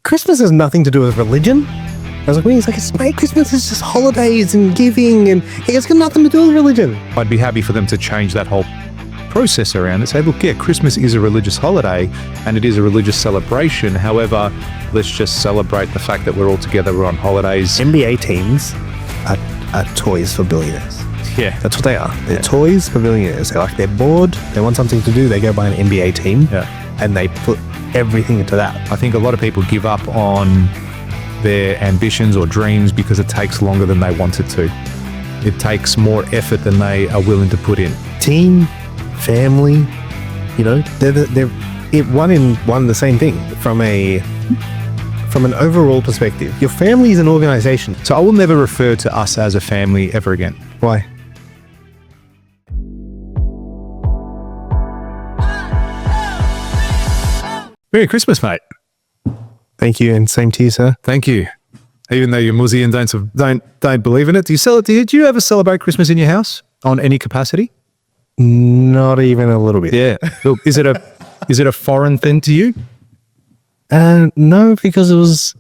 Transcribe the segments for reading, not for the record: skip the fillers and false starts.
Christmas has nothing to do with religion. I was like, well, he's like, mate, Christmas is just holidays and giving, and it's got nothing to do with religion. I'd be happy for them to change that whole process around and say, look, yeah, Christmas is a religious holiday and it is a religious celebration. However, let's just celebrate the fact that we're all together, we're on holidays. NBA teams are toys for billionaires. Yeah. That's what they are. They're toys for billionaires. They're bored, they want something to do, they go buy an NBA team, and they put everything into that. I think a lot of people give up on their ambitions or dreams because it takes longer than they want it to. It takes more effort than they are willing to put in. Team, family, they're one in one the same thing from an overall perspective. Your family is an organization. So I will never refer to us as a family ever again. Why? Merry Christmas, mate. Thank you, and same to you, sir. Thank you. Even though you're Muslim and don't believe in it, do you ever celebrate Christmas in your house on any capacity? Not even a little bit. Yeah. Look, is it a foreign thing to you? No, because it was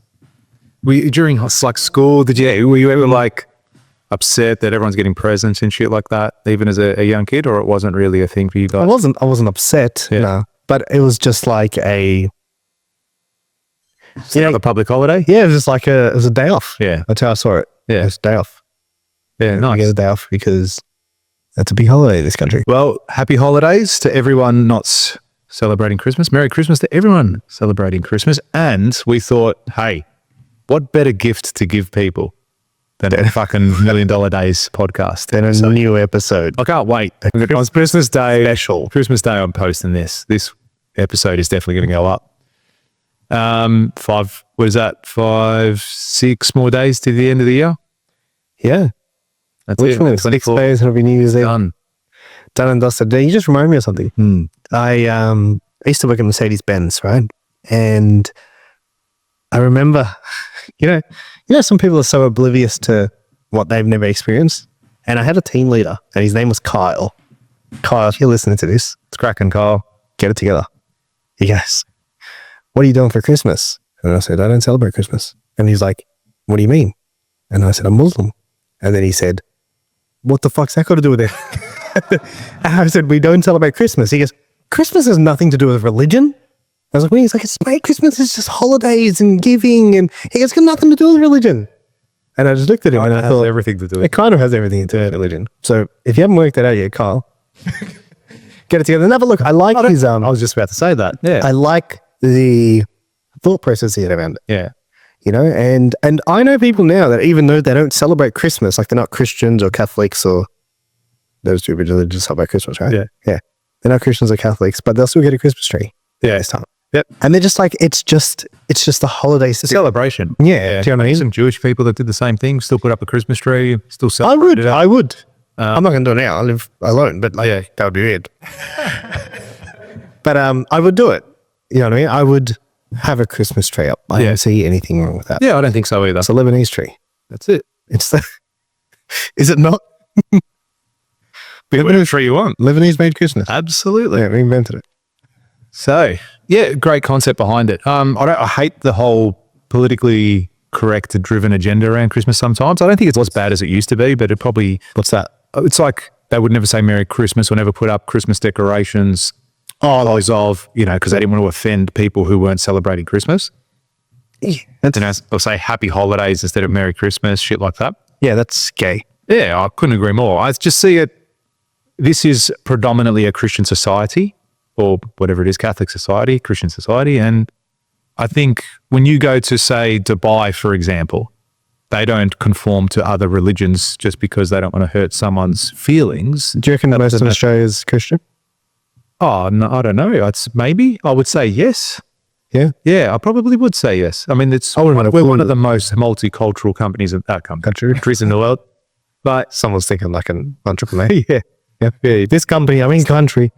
during like school. Were you ever like upset that everyone's getting presents and shit like that, even as a young kid, or it wasn't really a thing for you guys? I wasn't upset. Yeah. No, but it was just like a public holiday. Yeah, it was just like it was a day off. Yeah, that's how I saw it. Yeah, it's a day off. Yeah, nice. I get a day off because that's a big holiday in this country. Well, happy holidays to everyone not celebrating Christmas. Merry Christmas to everyone celebrating Christmas. And we thought, hey, what better gift to give people than a fucking $1 Million Days podcast? Then a new episode. I can't wait. On Christmas Day, special Christmas Day, I'm posting this. This episode is definitely going to go up. 5, 6 more days to the end of the year? Yeah. That's literally 6 days and it'll be New Year's Eve. Done and dusted. You just remind me of something. I used to work at Mercedes-Benz, right? And I remember, some people are so oblivious to what they've never experienced. And I had a team leader and his name was Kyle. Kyle, if you're listening to this, it's cracking, Kyle. Get it together. He goes, what are you doing for Christmas? And I said, I don't celebrate Christmas. And he's like, what do you mean? And I said, I'm Muslim. And then he said, what the fuck's that got to do with it? And I said, we don't celebrate Christmas. He goes, Christmas has nothing to do with religion. I was like, well, he's like, mate, Christmas is just holidays and giving, and he goes, it's got nothing to do with religion. And I just looked at him and I thought, everything to do with it kind of has everything to do with religion. So if you haven't worked that out yet, Kyle, get it together. And have a look. I like his, I was just about to say that. Yeah. I like the thought process he had around it. Yeah. And I know people now that even though they don't celebrate Christmas, like they're not Christians or Catholics or those two religions celebrate Christmas, right? Yeah. Yeah. They're not Christians or Catholics, but they'll still get a Christmas tree. Yeah. This time. Yep. And they're just like, it's just a holiday. It's a celebration. Yeah. Do you know what I mean? Some Jewish people that did the same thing, still put up a Christmas tree, still celebrate I would. I'm not going to do it now. I live alone, but that would be weird. But I would do it. You know what I mean? I would have a Christmas tree up. I don't see anything wrong with that. Yeah, I don't think so either. It's a Lebanese tree. That's it. Is it not? Whatever tree you want. Lebanese made Christmas. Absolutely. Yeah, we invented it. So, yeah, great concept behind it. I hate the whole politically correct driven agenda around Christmas sometimes. I don't think it's as bad as it used to be, but it probably... What's that? It's like they would never say Merry Christmas or never put up Christmas decorations. Because they didn't want to offend people who weren't celebrating Christmas. Yeah. Or say Happy Holidays instead of Merry Christmas, shit like that. Yeah, that's gay. Yeah, I couldn't agree more. I just see it. This is predominantly a Christian society, or whatever it is, Catholic society, Christian society. And I think when you go to, say, Dubai, for example, they don't conform to other religions just because they don't want to hurt someone's feelings. Do you reckon that most of Australia is Christian? Oh, no, I don't know. I would say yes. Yeah? Yeah, I probably would say yes. I mean, we're one of the most multicultural countries in the world. But someone's thinking like an entrepreneur. Yeah. Yeah. This company, country.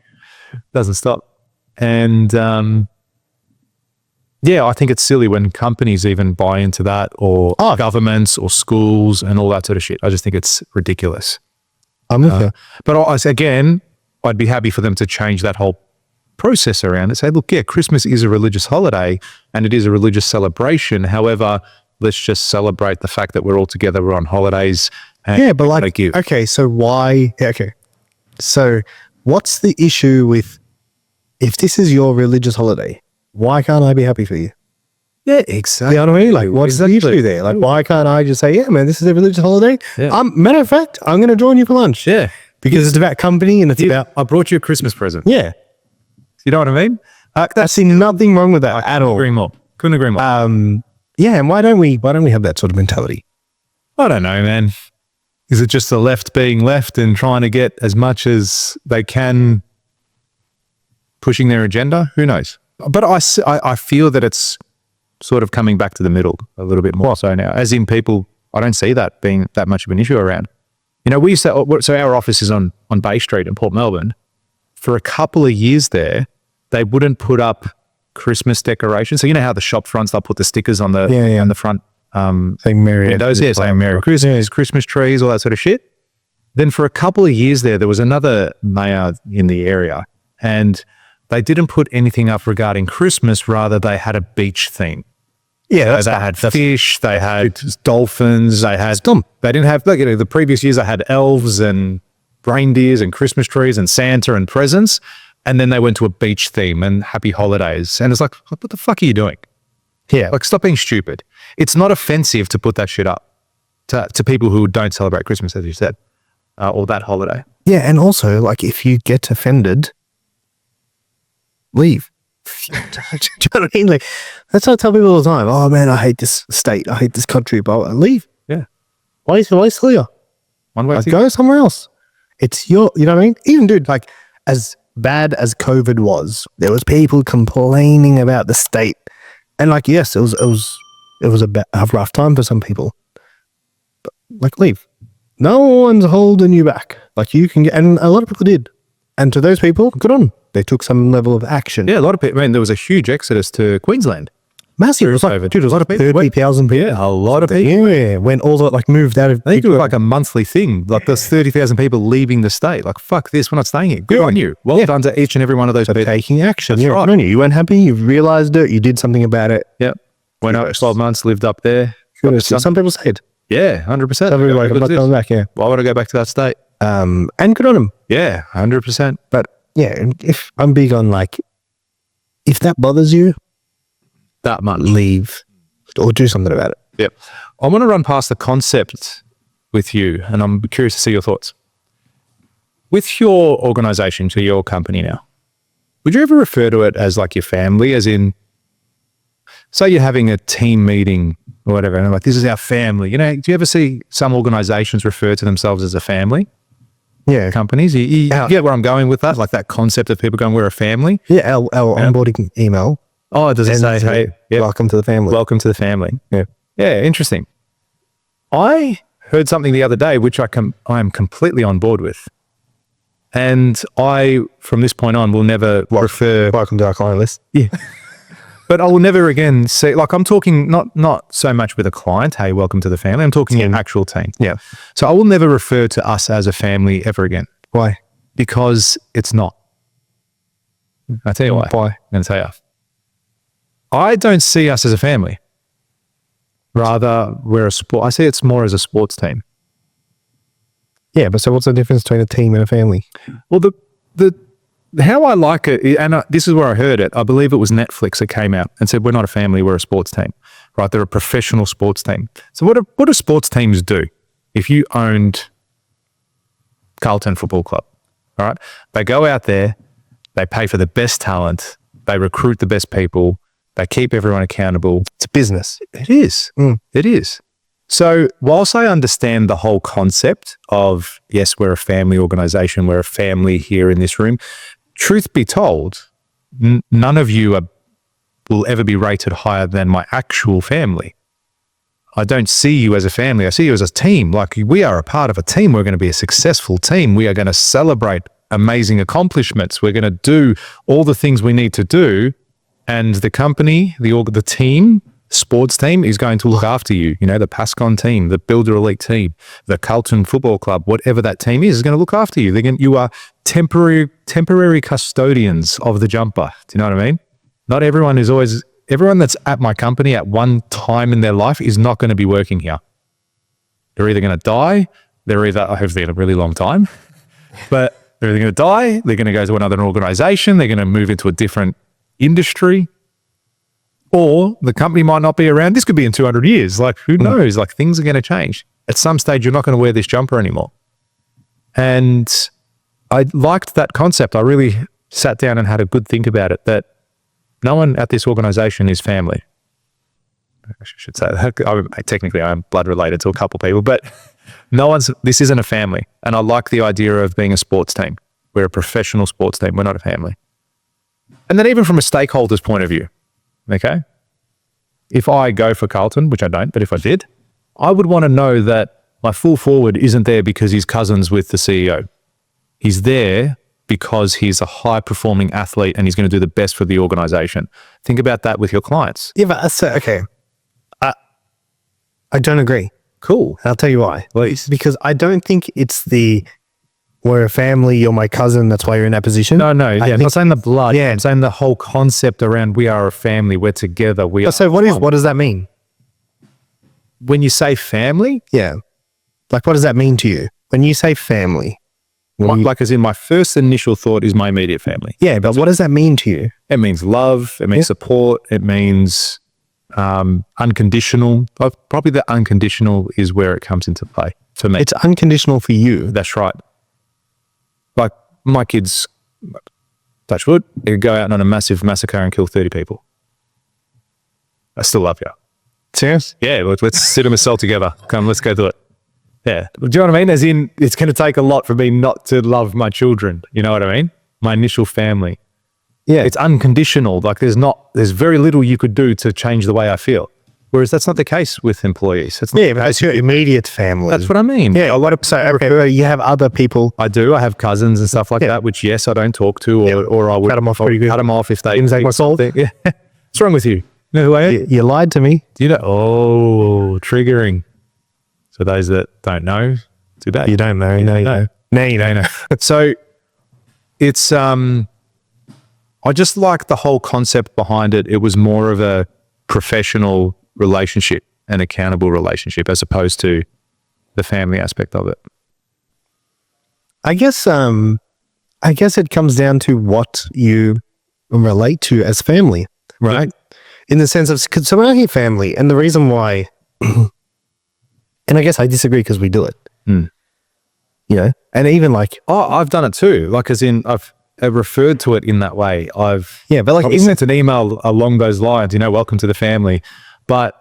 Doesn't stop. And I think it's silly when companies even buy into that, or governments or schools and all that sort of shit. I just think it's ridiculous. I'm with you. But I'd be happy for them to change that whole process around it. Say, look, yeah, Christmas is a religious holiday and it is a religious celebration. However, let's just celebrate the fact that we're all together, we're on holidays. Yeah, but like, okay, so why? Okay, so what's the issue with, if this is your religious holiday, why can't I be happy for you? Yeah, exactly. You know what I mean? Like, what's the issue there? Like, why can't I just say, yeah, man, this is a religious holiday? Yeah. Matter of fact, I'm going to join you for lunch. Yeah. Because it's about company and it's about, I brought you a Christmas present. yeah. You know what I mean? I see nothing wrong with that at all. Couldn't agree more. Yeah, and why don't we have that sort of mentality? I don't know, man. Is it just the left being left and trying to get as much as they can, pushing their agenda? Who knows? But I feel that it's sort of coming back to the middle a little bit more so now. As in people, I don't see that being that much of an issue around. You know, we used to, so our office is on Bay Street in Port Melbourne. For a couple of years there, they wouldn't put up Christmas decorations. So you know how the shop fronts, they'll put the stickers on the on the front saying Merry windows, saying Merry Christmas, Christmas trees, all that sort of shit. Then for a couple of years there was another mayor in the area and they didn't put anything up regarding Christmas, rather they had a beach theme. Yeah, they had fish, they had dolphins, they didn't have, like, you know, the previous years they had elves and reindeers and Christmas trees and Santa and presents. And then they went to a beach theme and happy holidays. And it's like, what the fuck are you doing? Yeah. Like, stop being stupid. It's not offensive to put that shit up to people who don't celebrate Christmas, as you said, or that holiday. Yeah, and also, like, if you get offended, leave. Do you know what I mean? Like, that's what I tell people all the time. Oh, man, I hate this state. I hate this country. But leave. Yeah. Why still here? One way. Like, go somewhere else. It's you know what I mean? Even, dude, like, as bad as COVID was, there was people complaining about the state. And, like, yes, it was a rough time for some people. But, like, leave. No one's holding you back. Like, you can get, and a lot of people did. And to those people, good on. They took some level of action. Yeah, a lot of people. I mean, there was a huge exodus to Queensland. Massive. It was like, dude, it was like 30,000 people. Yeah, a lot of people. Yeah, when all that, like, moved out of. I think it was like a monthly thing. Like, there's 30,000 people leaving the state. Like, fuck this, we're not staying here. Good on you. Well done to each and every one of those people. Taking action. That's right. You weren't happy. You realized it. You did something about it. Yep. Went up 12 months, lived up there. Some people said. Yeah, 100%. Some people like, I'm not coming back. Yeah. Well, I want to go back to that state. And good on them. Yeah, 100%. But yeah, if I'm big on, like, if that bothers you, that much, leave or do something about it. Yep. I want to run past the concept with you, and I'm curious to see your thoughts. With your organization, to your company now, would you ever refer to it as like your family, as in, say you're having a team meeting or whatever, and like, this is our family. You know, do you ever see some organizations refer to themselves as a family? Yeah. Companies. You get where I'm going with that? Like that concept of people going, we're a family? Yeah, our onboarding email. Oh, does it say, hey, welcome to the family. Welcome to the family. Yeah. Yeah, interesting. I heard something the other day, which I am completely on board with. And I, from this point on, will never refer... Welcome to our client list. Yeah. But I will never again say, like, I'm talking not so much with a client, hey, welcome to the family. I'm talking an actual team. Yeah. So I will never refer to us as a family ever again. Why? Because it's not. I'll tell you why. Why? I'm going to tell you. I don't see us as a family. Rather, we're a sport. I see it's more as a sports team. Yeah, but so what's the difference between a team and a family? Well, how I like it, and this is where I heard it, I believe it was Netflix that came out and said, we're not a family, we're a sports team, right? They're a professional sports team. So what do sports teams do? If you owned Carlton Football Club, all right? They go out there, they pay for the best talent, they recruit the best people, they keep everyone accountable. It's a business. It is. It is. So whilst I understand the whole concept of, yes, we're a family organization, we're a family here in this room, truth be told, none of you will ever be rated higher than my actual family. I don't see you as a family. I see you as a team. Like, we are a part of a team. We're going to be a successful team. We are going to celebrate amazing accomplishments. We're going to do all the things we need to do. And the company, the team sports team is going to look after you. You know, the Pascon team, the Builder Elite team, the Carlton Football Club, whatever that team is going to look after you. You are temporary custodians of the jumper. Do you know what I mean? Not everyone is always, everyone that's at my company at one time in their life is not going to be working here. They're either going to die, hopefully in a really long time, but they're either going to die, they're going to go to another organization, they're going to move into a different industry, or the company might not be around. This could be in 200 years. Like, who knows? Like, things are going to change. At some stage, you're not going to wear this jumper anymore. And I liked that concept. I really sat down and had a good think about it, that no one at this organization is family. I should say that. Technically, I'm blood related to a couple of people, but this isn't a family. And I like the idea of being a sports team. We're a professional sports team. We're not a family. And then even from a stakeholder's point of view, okay? If I go for Carlton, which I don't, but if I did, I would want to know that my full forward isn't there because he's cousins with the CEO. He's there because he's a high-performing athlete and he's going to do the best for the organization. Think about that with your clients. Yeah, but okay. I don't agree. Cool. I'll tell you why. Well, it's because I don't think it's we're a family, you're my cousin, that's why you're in that position. No. Yeah, I'm not saying the blood. Yeah, I'm saying the whole concept around we are a family, we're together. So what does that mean? When you say family? Yeah. Like, what does that mean to you? When you say family? Like, as in, my first initial thought is my immediate family. Yeah, but what does that mean to you? It means love. It means support. It means unconditional. Probably the unconditional is where it comes into play for me. It's unconditional for you. That's right. Like, my kids, touch wood, they could go out on a massive massacre and kill 30 people. I still love you. Serious? Yeah, let's sit in a cell together. Come, let's go do it. Yeah. Do you know what I mean? As in, it's going to take a lot for me not to love my children. You know what I mean? My initial family. Yeah. It's unconditional. Like, there's very little you could do to change the way I feel. Whereas that's not the case with employees. But it's your immediate family. That's what I mean. Yeah. You have other people. I do. I have cousins and stuff like that, which, yes, I don't talk to, or I would cut them off pretty good. Cut them off if they take my soul. Yeah. What's wrong with you? You know who I am? You lied to me. Do you know? Oh, triggering. So those that don't know, too bad. You don't know. No, you know. No, you don't know. So it's, I just like the whole concept behind it. It was more of a professional relationship, an accountable relationship, as opposed to the family aspect of it. I guess it comes down to what you relate to as family, right? Yeah. In the sense of, so when I hear family, and the reason why, and I guess I disagree because we do it, you know, and even like, I've done it too. Like, as in, I've referred to it in that way. But like, even sent an email along those lines, you know, welcome to the family. But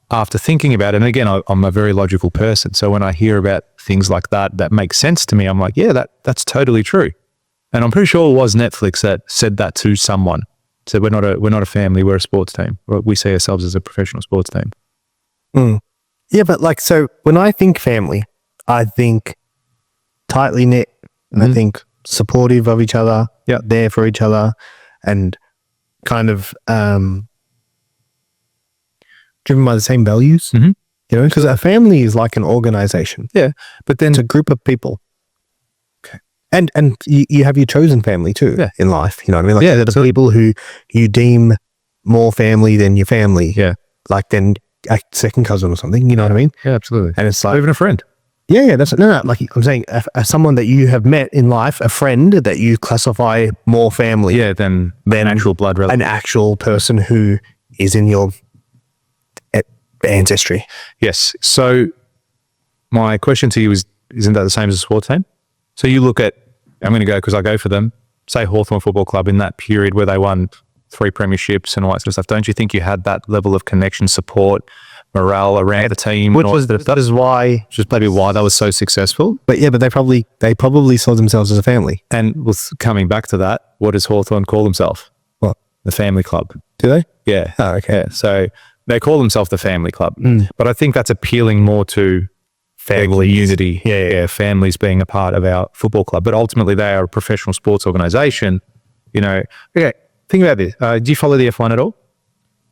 after thinking about it, and again, I'm a very logical person. So when I hear about things like that makes sense to me, I'm like, yeah, that's totally true. And I'm pretty sure it was Netflix that said that to someone. Said, we're not a family, we're a sports team. We see ourselves as a professional sports team. Yeah, but like, so when I think family, I think tightly knit, and I think supportive of each other, there for each other, and kind of driven by the same values. You know, because a family is like an organization. Yeah, but then it's a group of people. Okay, and you have your chosen family too in life. You know what I mean? Like, there are people who you deem more family than your family. Yeah, like then a second cousin or something. You know what I mean? Yeah, absolutely. And it's like even a friend. Yeah, that's no. Like, I'm saying, someone that you have met in life, a friend that you classify more family, than actual blood relative, an actual person who is in your ancestry. Yes. So my question to you is, isn't that the same as a sports team? So you look at, I'm going to go because I go for them, say Hawthorn Football Club in that period where they won 3 premierships and all that sort of stuff. Don't you think you had that level of connection, support, morale around the team? Which is maybe why they were so successful. But they probably saw themselves as a family. And coming back to that, what does Hawthorn call themselves? What? The family club. Do they? Yeah. Oh, okay. Yeah. So they call themselves the family club. But I think that's appealing more to family unity. Yeah. Families being a part of our football club. But ultimately they are a professional sports organization. You know, okay, think about this. Do you follow the F1 at all?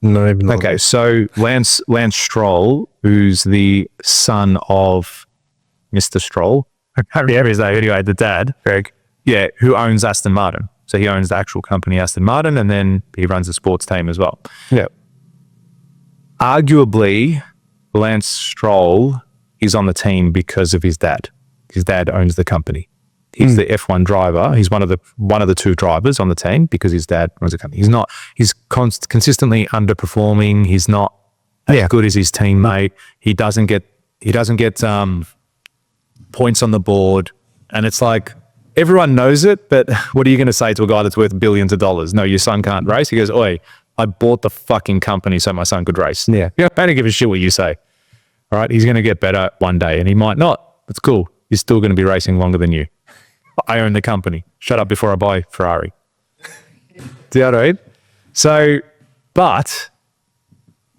Not even Okay, so Lance Stroll, who's the son of Mr. Stroll, I can't remember his name anyway, the dad, Greg, who owns Aston Martin. So he owns the actual company Aston Martin, and then he runs the sports team as well. Yeah. Arguably, Lance Stroll is on the team because of his dad. His dad owns the company. He's the F1 driver. He's one of the two drivers on the team because his dad runs the company. He's consistently underperforming. He's not as good as his teammate. He doesn't get points on the board. And it's like, everyone knows it, but what are you going to say to a guy that's worth billions of dollars? No, your son can't race. He goes, oi, I bought the fucking company so my son could race. Yeah. I don't give a shit what you say. All right. He's going to get better one day and he might not. That's cool. He's still going to be racing longer than you. I own the company. Shut up before I buy Ferrari. Do you know what I mean? So, but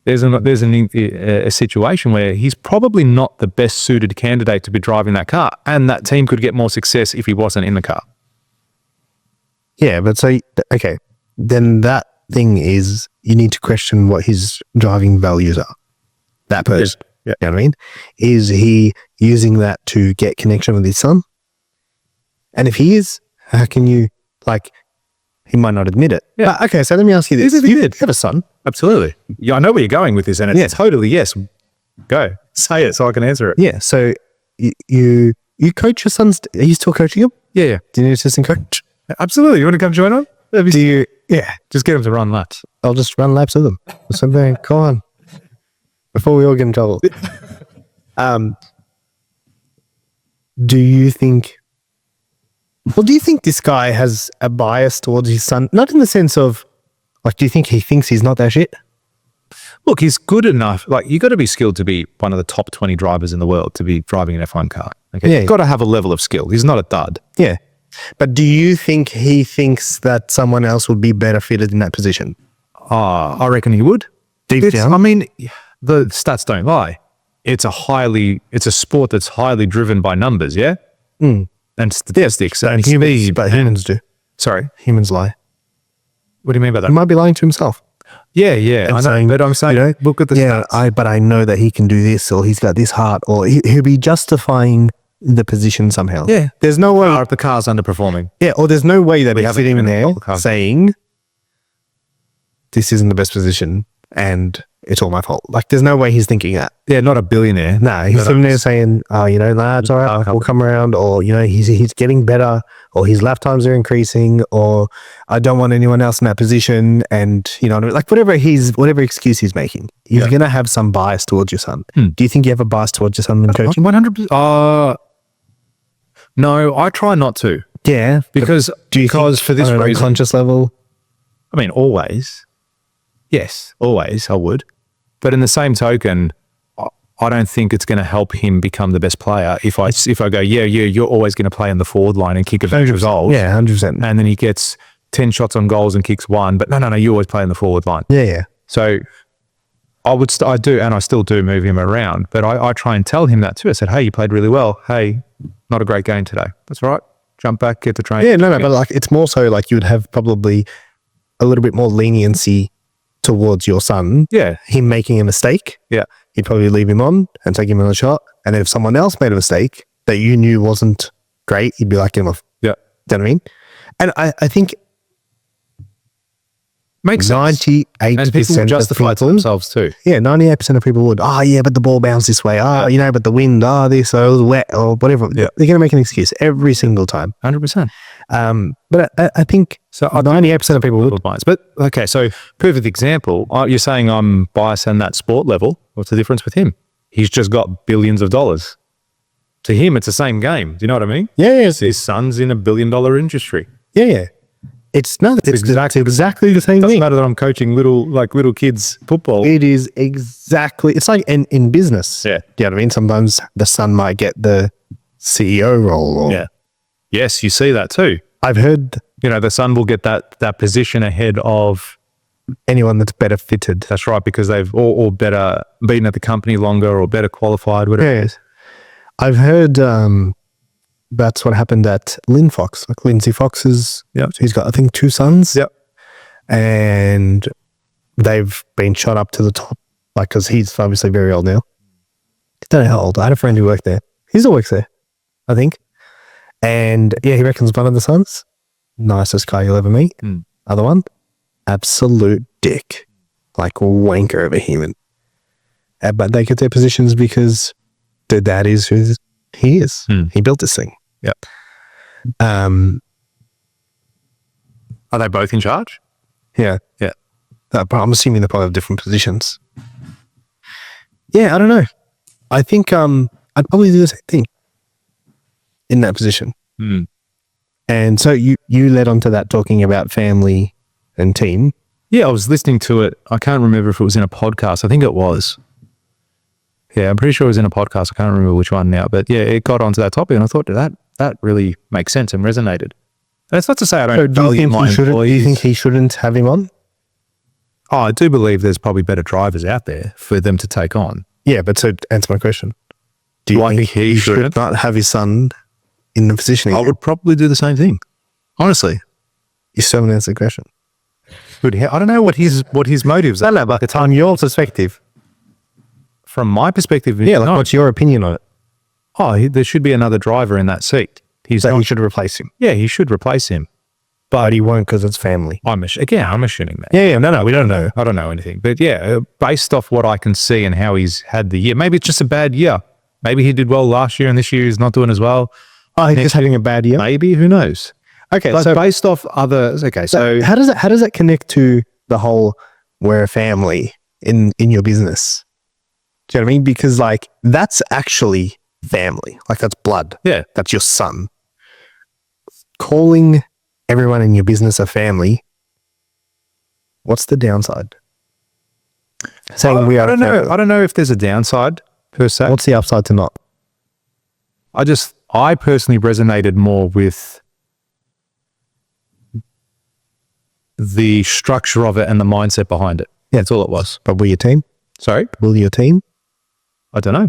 there's a situation where he's probably not the best suited candidate to be driving that car, and that team could get more success if he wasn't in the car. Yeah, but so, okay, then that thing is you need to question what his driving values are. That person, you know what I mean? Is he using that to get connection with his son? And if he is, how can you, like, he might not admit it. Yeah. But, okay, so let me ask you this. You have a son. Absolutely. Yeah, I know where you're going with this, and it's totally yes. Go. Say it so I can answer it. Yeah, so you coach your sons. Are you still coaching him? Yeah. Do you need an assistant coach? Absolutely. You want to come join on? Do you? Yeah. Just get them to run laps. I'll just run laps with them. Something. Come on. Before we all get in trouble. Do you think this guy has a bias towards his son? Not in the sense of, like, do you think he thinks he's not that shit? Look, he's good enough. Like, you got to be skilled to be one of the top 20 drivers in the world to be driving an F1 car. Okay, you've got to have a level of skill. He's not a dud. Yeah, but do you think he thinks that someone else would be better fitted in that position? I reckon he would. Deep down, I mean, the stats don't lie. It's a sport that's highly driven by numbers. Yeah, and statistics and speed. But humans do. Sorry, humans lie. What do you mean by that? He might be lying to himself. Yeah. I'm saying, look at the stats. But I know that he can do this, or he's got this heart, or he'll be justifying the position somehow. Yeah. There's no way. If the car's underperforming. Yeah, or there's no way that he's sitting in there saying, this isn't the best position and it's all my fault. Like, there's no way he's thinking that. Yeah, not a billionaire. No, he's sitting there saying, oh, nah, it's all right, we'll come around, or, he's getting better, or his lap times are increasing, or I don't want anyone else in that position, and, like, whatever excuse he's making, he's going to have some bias towards your son. Do you think you have a bias towards your son in coaching? 100%. No, I try not to. Yeah. Because for this reason, unconscious level? I mean, always. Yes, always I would. But in the same token, I don't think it's going to help him become the best player if I go, you're always going to play in the forward line and kick a bunch of goals. Yeah, 100%. And then he gets 10 shots on goals and kicks one. But no, you always play in the forward line. Yeah. So I do, and I still do move him around. But I try and tell him that too. I said, hey, you played really well. Hey, not a great game today. That's all right. Jump back, get the train. Yeah, no, but like it's more so like you'd have probably a little bit more leniency towards your son. Yeah. Him making a mistake. Yeah. You'd probably leave him on and take him on a shot. And if someone else made a mistake that you knew wasn't great, you'd be like, get him off. Yeah. Do you know what I mean? And I think makes 98% and people justify it to themselves too. Yeah, 98% of people would, but the ball bounced this way. But the wind, this, or it was wet, or whatever. Yeah. They're going to make an excuse every single time. 100%. But I think so 98% of people would. Bias. But okay, so perfect example. You're saying I'm biased on that sport level. What's the difference with him? He's just got billions of dollars. To him, it's the same game. Do you know what I mean? Yeah. His son's in $1 billion industry. Yeah. It's exactly the same thing. Doesn't matter that I'm coaching little kids football. It is exactly. It's like in business. Yeah. Do you know what I mean? Sometimes the son might get the CEO role. Or, Yes, you see that too. I've heard, the son will get that position ahead of anyone that's better fitted. That's right, because they've or better been at the company longer or better qualified, whatever it is. I've heard that's what happened at Lynn Fox. Like Lindsay Fox he's got, I think, 2 sons. Yep. And they've been shot up to the top, like, because he's obviously very old now. I don't know how old. I had a friend who worked there. He still works there, I think. And yeah, he reckons one of the sons, nicest guy you'll ever meet. Other one, absolute dick, like wanker of a human. But they get their positions because their dad is who he is. He built this thing. Yep. Are they both in charge? Yeah. Yeah. But I'm assuming they probably have different positions. Yeah, I don't know. I think I'd probably do the same thing in that position. And so you led on to that talking about family and team. Yeah, I was listening to it. I can't remember if it was in a podcast. I think it was. Yeah, I'm pretty sure it was in a podcast. I can't remember which one now. But yeah, it got onto that topic and I thought that really makes sense and resonated. And it's not to say I don't value my employees. Do you think he shouldn't have him on? Oh, I do believe there's probably better drivers out there for them to take on. Yeah, but so answer my question. Do you think he should not have his son in the position? I would probably do the same thing. Honestly. You still haven't answered the question. But I don't know what his motives are. No, but it's on your perspective. From my perspective, yeah, like what's your opinion on it? Oh, there should be another driver in that seat. He should replace him. Yeah, he should replace him. But he won't because it's family. I'm assuming that. Yeah, no, we don't know. I don't know anything. But yeah, based off what I can see and how he's had the year, maybe it's just a bad year. Maybe he did well last year and this year he's not doing as well. Oh, he's just having a bad year? Maybe, who knows? Okay, so based off others, okay, so how does that connect to the whole we're a family in your business? Do you know what I mean? Because like that's actually family. Like that's blood. Yeah. That's your son. Calling everyone in your business a family, what's the downside? Saying we are I don't know. I don't know if there's a downside per se. What's the upside to not? I personally resonated more with the structure of it and the mindset behind it. Yeah, that's all it was. But will your team? Sorry? Will your team? I don't know.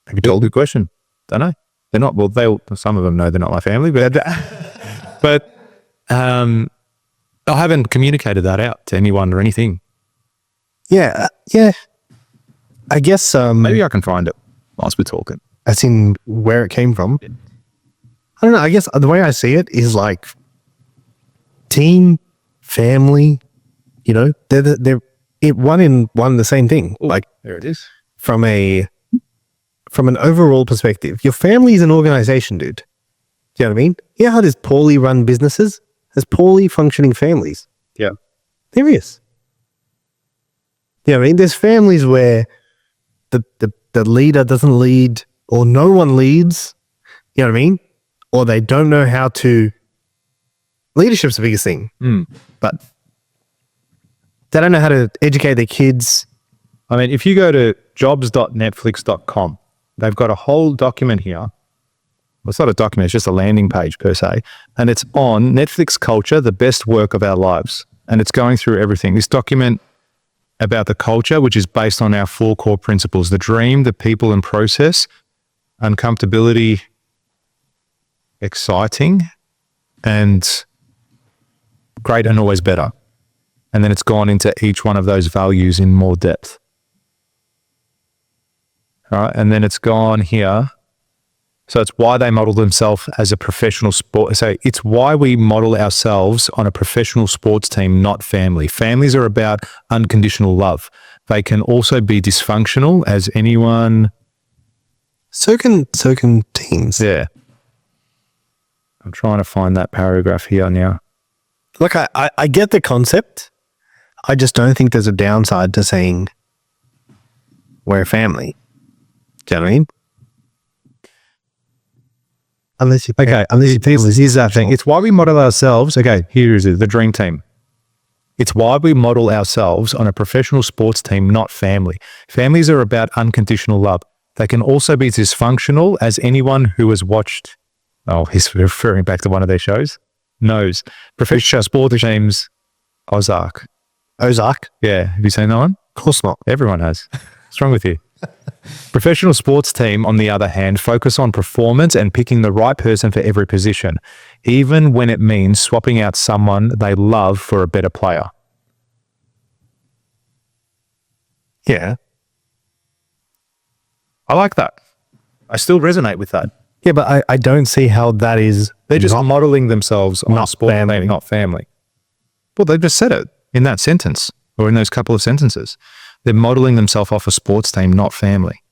Have you told? Good question. Don't know. They're not, well, some of them know they're not my family, but I haven't communicated that out to anyone or anything. Yeah. I guess maybe I can find it whilst we're talking. As in where it came from. I don't know. I guess the way I see it is like team, family, you know, they're one in one the same thing. Ooh, like there it is. From an overall perspective, your family is an organization, dude. Do you know what I mean? You know how there's poorly run businesses? There's poorly functioning families. Yeah. There is. You know what I mean? There's families where the leader doesn't lead or no one leads. You know what I mean? Or they don't know how to. Leadership's the biggest thing. But they don't know how to educate their kids. I mean, if you go to jobs.netflix.com, they've got a whole document here. Well, it's not a document, it's just a landing page per se. And it's on Netflix culture, the best work of our lives. And it's going through everything. This document about the culture, which is based on our 4 core principles: the dream, the people and process, uncomfortability, exciting, and great and always better. And then it's gone into each one of those values in more depth. All right. And then it's gone here. So it's why they model themselves as a professional sport. So it's why we model ourselves on a professional sports team, not family. Families are about unconditional love. They can also be dysfunctional as anyone. So can teams. Yeah. I'm trying to find that paragraph here now. Look, I get the concept. I just don't think there's a downside to saying we're a family. Do you know what I mean? Unless you here's that thing. It's why we model ourselves. Okay, here is it, the dream team. It's why we model ourselves on a professional sports team, not family. Families are about unconditional love. They can also be dysfunctional, as anyone who has watched, he's referring back to one of their shows, knows. Professional sports teams, Ozark. Yeah, have you seen that one? Of course not. Everyone has. What's wrong with you? Professional sports team, on the other hand, focus on performance and picking the right person for every position, even when it means swapping out someone they love for a better player. Yeah. I like that. I still resonate with that. Yeah, but I don't see how that is. They're just modeling themselves on sport family. team, not family. Well, they just said it in that sentence or in those couple of sentences. They're modeling themselves off a sports team, not family.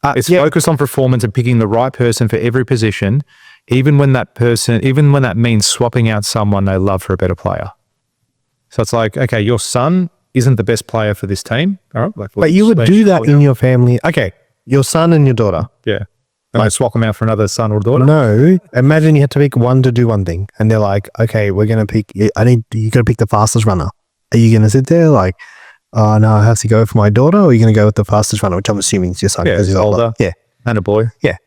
It's focused on performance and picking the right person for every position, even when that means swapping out someone they love for a better player. So it's like, okay, your son isn't the best player for this team. All right. Like, But you would do that in your family. Okay. Your son and your daughter. Yeah. And they swap them out for another son or daughter. No. Imagine you had to pick one to do one thing. And they're like, okay, we're going to pick, you got to pick the fastest runner. Are you going to sit there like, oh, no, I have to go for my daughter? Or are you going to go with the fastest runner, which I'm assuming is your son? Yeah, he's older. Yeah. And a boy. Yeah.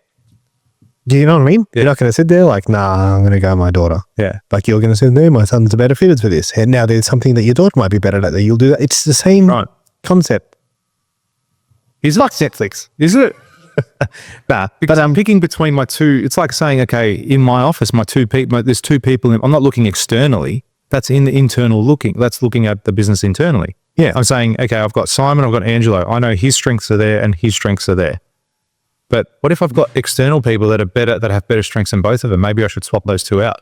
Do you know what I mean? Yeah. You're not going to sit there like, nah, I'm going to go with my daughter. Yeah. Like you're going to sit there, my son's a better fitted for this. And now there's something that your daughter might be better at that you'll do that. It's the same concept. Is like Netflix. Is it? Nah, because I'm picking between my two. It's like saying, okay, in my office, there's two people. I'm not looking externally. That's in the internal looking. That's looking at the business internally. Yeah. I'm saying, okay, I've got Simon, I've got Angelo. I know his strengths are there and his strengths are there. But what if I've got external people that have better strengths than both of them? Maybe I should swap those two out.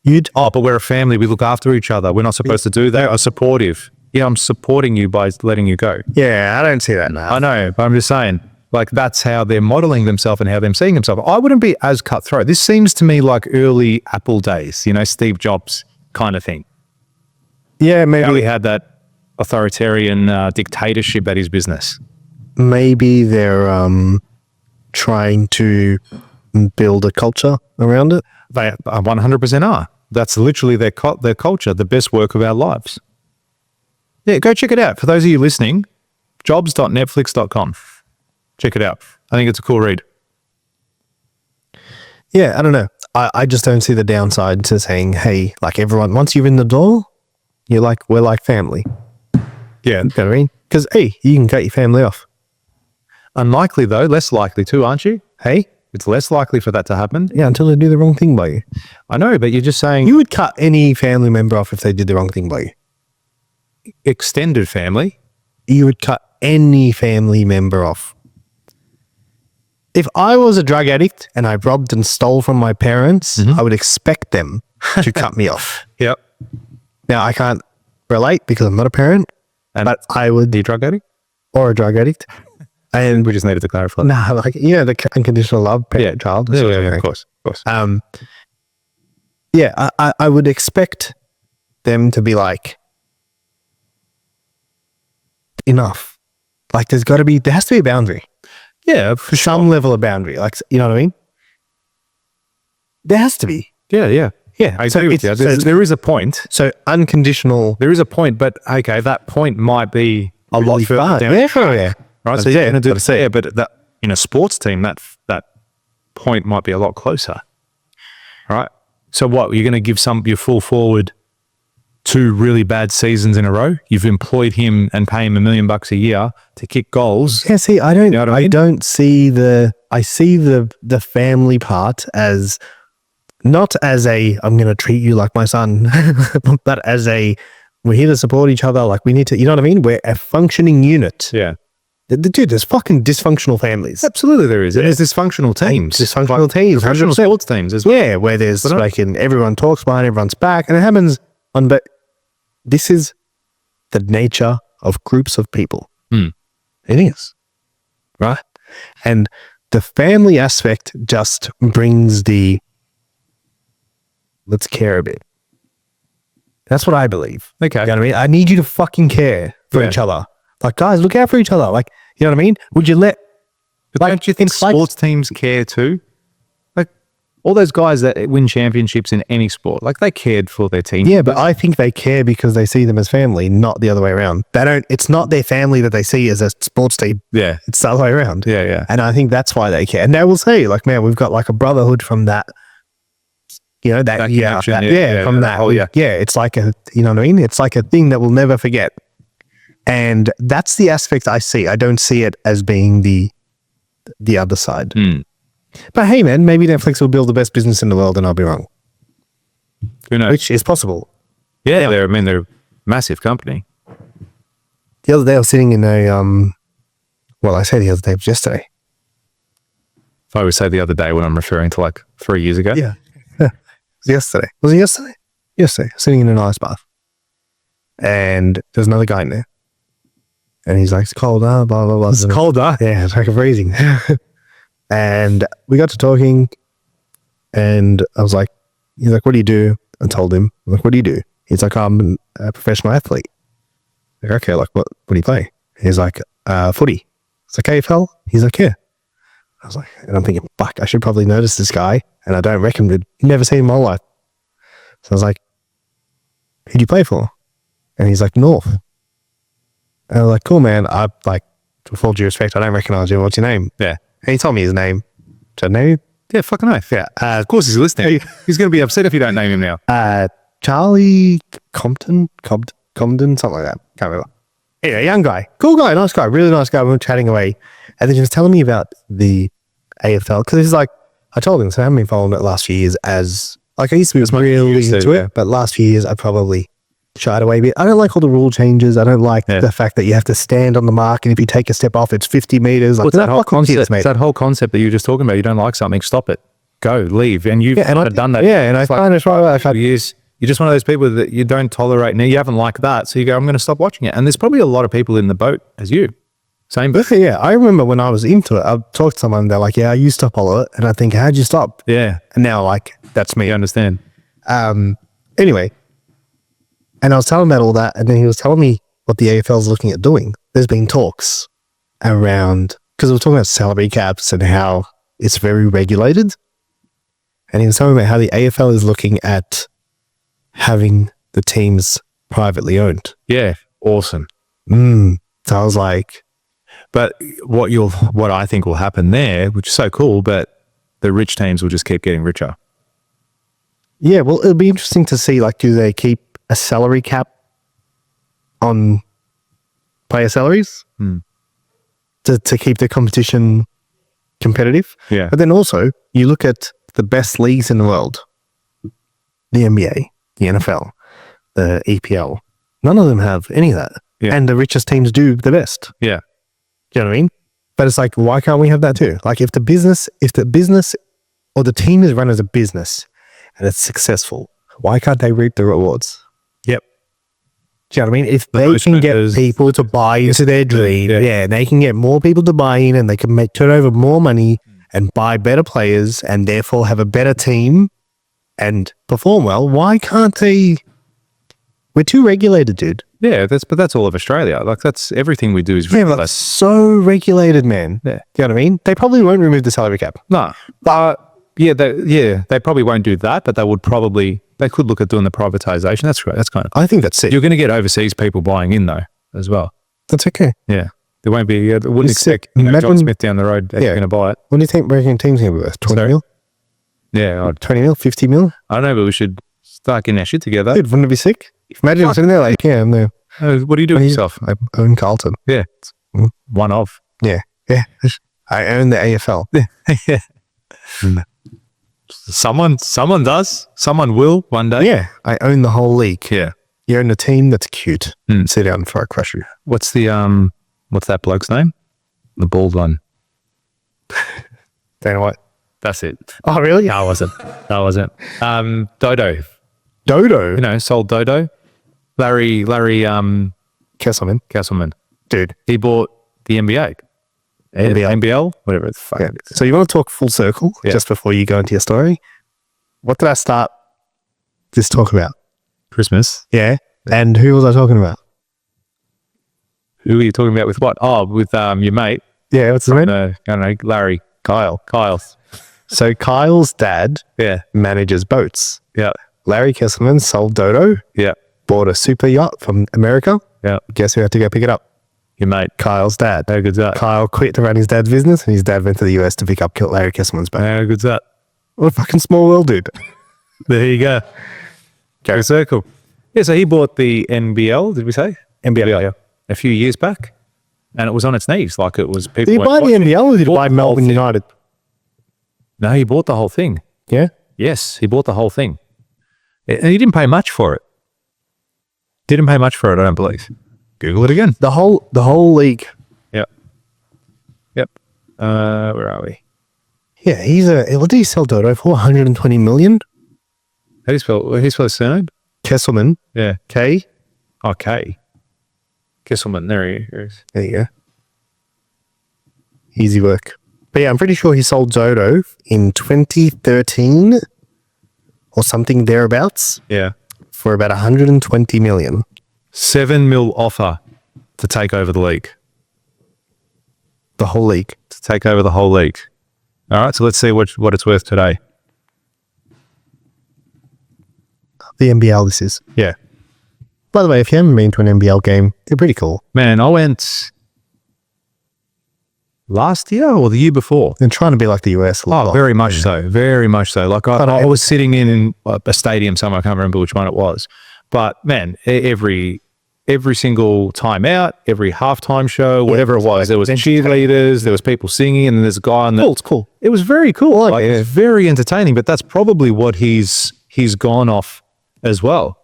But we're a family. We look after each other. We're not supposed to do that. I'm supportive. Yeah, I'm supporting you by letting you go. Yeah, I don't see that now. I know, but I'm just saying, like, that's how they're modeling themselves and how they're seeing themselves. I wouldn't be as cutthroat. This seems to me like early Apple days, Steve Jobs kind of thing. Yeah, maybe. He had that authoritarian dictatorship at his business. Maybe they're trying to build a culture around it. They 100% are. That's literally their culture, the best work of our lives. Yeah, go check it out. For those of you listening, jobs.netflix.com. Check it out. I think it's a cool read. Yeah, I don't know. I just don't see the downside to saying, hey, like everyone, once you're in the door, we're like family. Yeah. You know what I mean? Because, hey, you can cut your family off. Unlikely though, less likely too, aren't you? Hey, it's less likely for that to happen. Yeah, until they do the wrong thing by you. I know, but you're just saying... You would cut any family member off if they did the wrong thing by you. Extended family? You would cut any family member off. If I was a drug addict and I robbed and stole from my parents, I would expect them to cut me off. Yep. Now, I can't relate because I'm not a parent, but I would... Be a drug addict? Or a drug addict. And we just needed to clarify. Nah, like, the unconditional love child. Yeah, of course. Yeah, I would expect them to be like, enough. Like, there has to be a boundary. Yeah, for some level of boundary. Like, you know what I mean? There has to be. Yeah. I agree with you. There is a point. So unconditional. There is a point, but okay, that point might be a lot further down. Yeah. Right. So yeah, but that in a sports team, that point might be a lot closer. Right. So what? You're going to give your full forward 2 really bad seasons in a row? You've employed him and pay him $1 million a year to kick goals. Yeah. See, I don't. You know what I mean? I don't see I see the family part as not as I'm going to treat you like my son, but as we're here to support each other. Like we need to. You know what I mean? We're a functioning unit. Yeah. Dude, there's fucking dysfunctional families. Absolutely there is. Yeah. There's dysfunctional teams. Dysfunctional teams. Dysfunctional sports teams as well. Yeah, where there's like everyone talks behind everyone's back. And it happens but this is the nature of groups of people. Mm. It is. Right? And the family aspect just brings let's care a bit. That's what I believe. Okay. You know what I mean? I need you to fucking care for each other. Like, guys, look out for each other. Like, you know what I mean? Would you let... But don't you think sports teams care too? Like, all those guys that win championships in any sport, like, they cared for their team. Yeah, but I think they care because they see them as family, not the other way around. It's not their family that they see as a sports team. Yeah. It's the other way around. Yeah. And I think that's why they care. And they will say, like, man, we've got, like, a brotherhood from that... You know, that it's like you know what I mean? It's like a thing that we'll never forget. And that's the aspect I see. I don't see it as being the other side. Mm. But hey, man, maybe Netflix will build the best business in the world and I'll be wrong. Who knows? Which is possible. Yeah, they're Massive company. The other day I was sitting in a, well, I say the other day, it was yesterday. If I would say the other day when I'm referring to like 3 years ago. Yeah. It was yesterday. Was it yesterday? Yesterday. Sitting in an ice bath. And there's another guy in there. And he's like, it's cold, blah, blah, blah. It's cold, huh? Yeah, it's like freezing. And we got to talking. And I was like, he's like, what do you do? I told him, I'm like, what do you do? He's like, I'm a professional athlete. Like, okay, like, what do you play? He's like, footy. It's like, AFL? He's like, yeah. I was like, and I'm thinking, fuck, I should probably notice this guy. And I don't reckon we'd never seen him in my life. So I was like, who do you play for? And he's like, North. And I was like, cool, man. I like, with all due respect, I don't recognize you. What's your name? Yeah. And he told me his name. Should I name him? Yeah, fucking oath. Yeah. Of course he's listening. He's going to be upset if you don't name him now. Charlie Compton, something like that. Can't remember. Anyway, young guy, cool guy, nice guy, really nice guy. We were chatting away. And then he was telling me about the AFL. Because he's like, I told him, so I haven't been following it the last few years as, like I used to be really into it, but last few years I probably shied away a bit. I don't like all the rule changes. I don't like the fact that you have to stand on the mark and if you take a step off, it's 50 meters. Like, what's that whole concept? It's that whole concept that you were just talking about. You don't like something, stop it. Go, leave. And you've done that. Yeah, and I find it's right about years. You're just one of those people that you don't tolerate. Now you haven't liked that. So you go, I'm going to stop watching it. And there's probably a lot of people in the boat as you. Same. But yeah, I remember when I was into it, I'd talk to someone, they're like, yeah, I used to follow it. And I think, how'd you stop? Yeah. And now, like, that's me. You understand. Anyway, and I was telling him about all that. And then he was telling me what the AFL is looking at doing. There's been talks around, because we were talking about salary caps and how it's very regulated. And he was telling me about how the AFL is looking at having the teams privately owned. Yeah. Awesome. So I was like, but what I think will happen there, which is so cool, but the rich teams will just keep getting richer. Yeah, well, it'll be interesting to see, like, do they keep a salary cap on player salaries to keep the competition competitive? Yeah. But then also, you look at the best leagues in the world, the NBA, the NFL, the EPL, none of them have any of that. Yeah. And the richest teams do the best. Yeah. Do you know what I mean? But it's like, why can't we have that too? Like, if the business or the team is run as a business and it's successful, why can't they reap the rewards? Yep. Do you know what I mean? If they can get people to buy into their dream, they can get more people to buy in and they can turn over more money and buy better players and therefore have a better team and perform well, why can't they? We're too regulated, dude. Yeah, that's all of Australia. Like, that's everything we do is regulated. Like, so regulated, man. Yeah. Do you know what I mean? They probably won't remove the salary cap. No. They probably won't do that, but they could look at doing the privatization. That's right. That's kind of. I think that's it. You're going to get overseas people buying in though, as well. That's okay. Yeah. There won't be. I wouldn't It's expect John Smith down the road that's going to buy it. What do you think American teams going to be worth? 20 mil? Yeah. 20 mil? 50 mil? I don't know, but we should start getting our shit together. Dude, wouldn't it be sick? Imagine I'm sitting there like, yeah, I'm there. What do you do with yourself? I own Carlton. Yeah. One of. Yeah. Yeah. I own the AFL. Yeah. Someone does. Someone will one day. Yeah. I own the whole league. Yeah. You own a team that's cute. Sit down before I crush you. What's that bloke's name? The bald one. Don't know what. That's it. Oh, really? No, I wasn't. Dodo. Dodo? You know, sold Dodo. Larry Kesselman. Dude. He bought the NBA. NBL, whatever the fuck. Yeah. So you want to talk full circle just before you go into your story? What did I start this talk about? Christmas. Yeah. And who was I talking about? Who are you talking about with what? Oh, with your mate. Yeah, what's his name? I don't know, Larry. Kyle. So Kyle's dad manages boats. Yeah. Larry Kesselman sold Dodo. Yeah. Bought a super yacht from America. Yeah. Guess who had to go pick it up? Your mate. Kyle's dad. How good's that? Kyle quit to run his dad's business and his dad went to the US to pick up Larry Kesselman's boat. How good's that? What a fucking small world, dude. There you go. Go circle. Yeah, so he bought the NBL, did we say? NBL, yeah. A few years back. And it was on its knees. Like, it was people. Did you buy the NBL or did you buy Melbourne United? No, he bought the whole thing. Yeah? Yes, he bought the whole thing. And he didn't pay much for it. Didn't pay much for it, I don't believe. Google it again. The whole league. Yep. Yep. Where are we? Yeah, what did he sell Dodo for? 120 million? How do you spell his surname? Kesselman. Yeah. K. Oh, K. Kesselman. There he is. There you go. Easy work. But yeah, I'm pretty sure he sold Dodo in 2013 or something thereabouts. Yeah. For about 120 million. 7 mil offer to take over the league. The whole league. To take over the whole league. All right, so let's see what it's worth today. The NBL this is. Yeah. By the way, if you haven't been to an NBL game, they're pretty cool. Man, I went last year or the year before. They're trying to be like the US. Oh, very much so. Very much so. Like I was sitting in a stadium somewhere, I can't remember which one it was. But man, every single time out, every halftime show, whatever it was, there was cheerleaders, there was people singing, and then there's a guy on the... Cool, it's cool. It was very cool. It's very entertaining, but that's probably what he's gone off as well.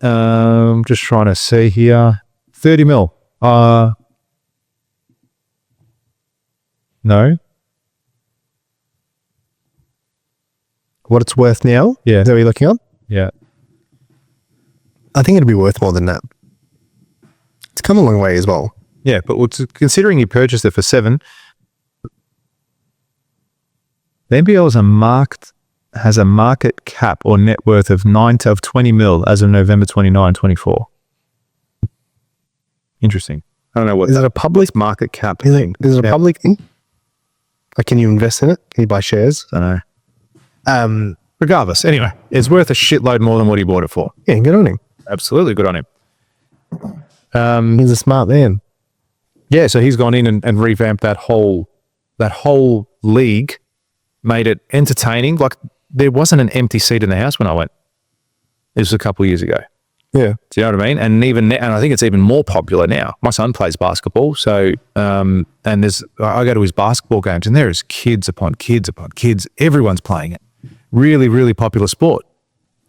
Just trying to see here. 30 mil. No. What it's worth now? Yeah. Is that what you're looking up? Yeah. I think it'd be worth more than that. It's come a long way as well. Yeah, but considering you purchased it for 7, the NBL has a market cap or net worth of 20 mil as of November 29, 24. Interesting. I don't know what... Is it a public market cap thing? Is it a public thing? Like, can you invest in it? Can you buy shares? I don't know. Regardless, anyway, it's worth a shitload more than what he bought it for. Yeah, good on him. Absolutely good on him. He's a smart man. Yeah, so he's gone in and revamped that whole league, made it entertaining. Like, there wasn't an empty seat in the house when I went. It was a couple of years ago. Yeah. Do you know what I mean? And I think it's even more popular now. My son plays basketball, so and I go to his basketball games, and there is kids upon kids upon kids. Everyone's playing it. Really, really popular sport.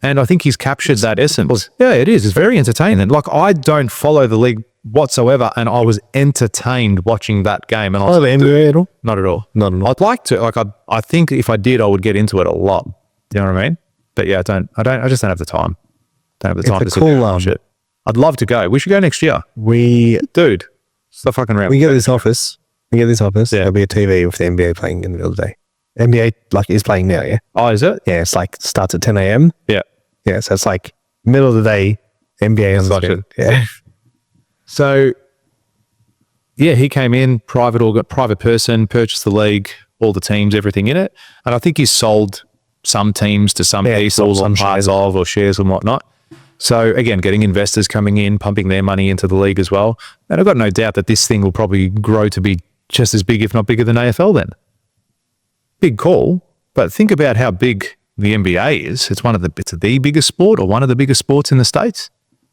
And I think he's captured that essence. Yeah, it is. It's very entertaining. Like, I don't follow the league whatsoever, and I was entertained watching that game. And I was the NBA at all? Not at all. Not at all. I'd like to. Like, I think if I did, I would get into it a lot. Do you know what I mean? But yeah, I just don't have the time. Don't have the time to sit there and watch it. I'd love to go. We should go next year. Dude, stop fucking around. We get this office. Yeah. There'll be a TV with the NBA playing in the middle of the day. NBA is playing now, yeah? Oh, is it? Yeah, it's like starts at 10 a.m. Yeah. Yeah, so it's like middle of the day, NBA on the screen. Yeah. So, yeah, he came in, private person, purchased the league, all the teams, everything in it. And I think he's sold some teams to some people, some parts of, or shares and whatnot. So, again, getting investors coming in, pumping their money into the league as well. And I've got no doubt that this thing will probably grow to be just as big, if not bigger than AFL then. Big call, but think about how big the NBA is. It's the biggest sport, or one of the biggest sports in the States.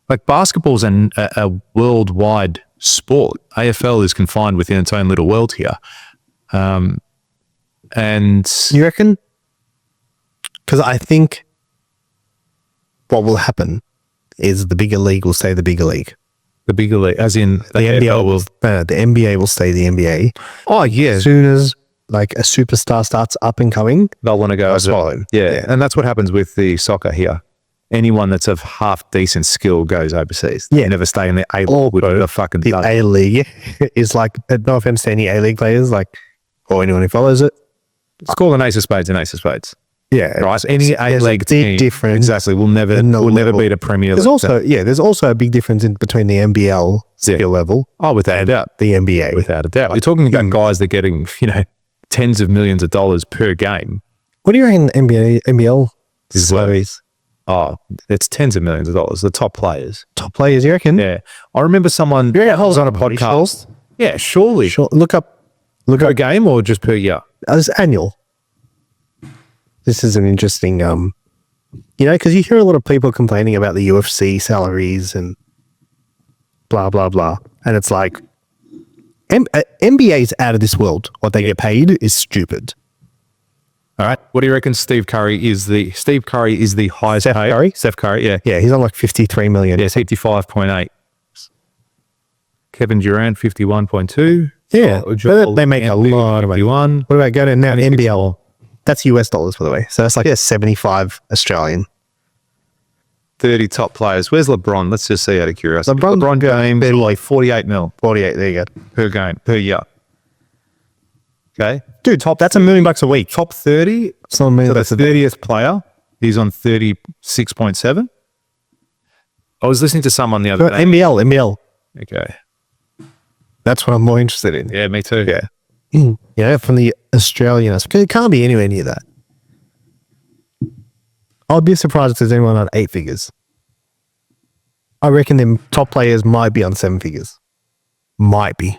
Like, basketball's a worldwide sport. AFL is confined within its own little world here. And you reckon? Because I think what will happen is the bigger league will stay the bigger league. The bigger league, as in the NBA will. The NBA will stay the NBA. Oh yeah. As soon as like a superstar starts up and coming, they'll want to go as well. Yeah, and that's what happens with the soccer here. Anyone that's of half decent skill goes overseas. Yeah, they never stay in the A League. The A League is like, no offense to any A League players, like, or anyone who follows it. It's called an ace of spades, an ace of spades. Yeah, right. Any A League team, difference. Exactly, will never beat a Premier League. There's also a big difference between the NBL skill level. Oh, without a doubt, the NBA, without a doubt. You're talking about guys that are getting, tens of millions of dollars per game. What do you reckon NBL salaries? Oh, it's tens of millions of dollars. The top players. Top players, you reckon? Yeah. I remember someone was on a podcast. Yeah, surely. Look up a game or just per year? It's annual. This is an interesting, because you hear a lot of people complaining about the UFC salaries and blah, blah, blah. And it's like, NBA's out of this world. What they get paid is stupid. All right. What do you reckon Steve Curry is the highest Steph paid? Curry? Steph Curry, yeah. Yeah, he's on like 53 million. Yeah, 55.8. Kevin Durant, 51.2. Yeah, but they make a lot of money. 51. What about going now NBL? That's US dollars, by the way. So that's like 75 Australian. 30 top players. Where's LeBron? Let's just see out of curiosity. LeBron James, like 48 mil 48, there you go. per game, per year. Okay. Dude, that's $1 million a week. Top 30. It's not $1 million So the 30th player, he's on 36.7. I was listening to someone the other day. NBL. Okay. That's what I'm more interested in. Yeah, me too. Yeah. Yeah, from the Australian. It can't be anywhere near that. I'd be surprised if there's anyone on 8 figures. I reckon them top players might be on 7 figures. Might be.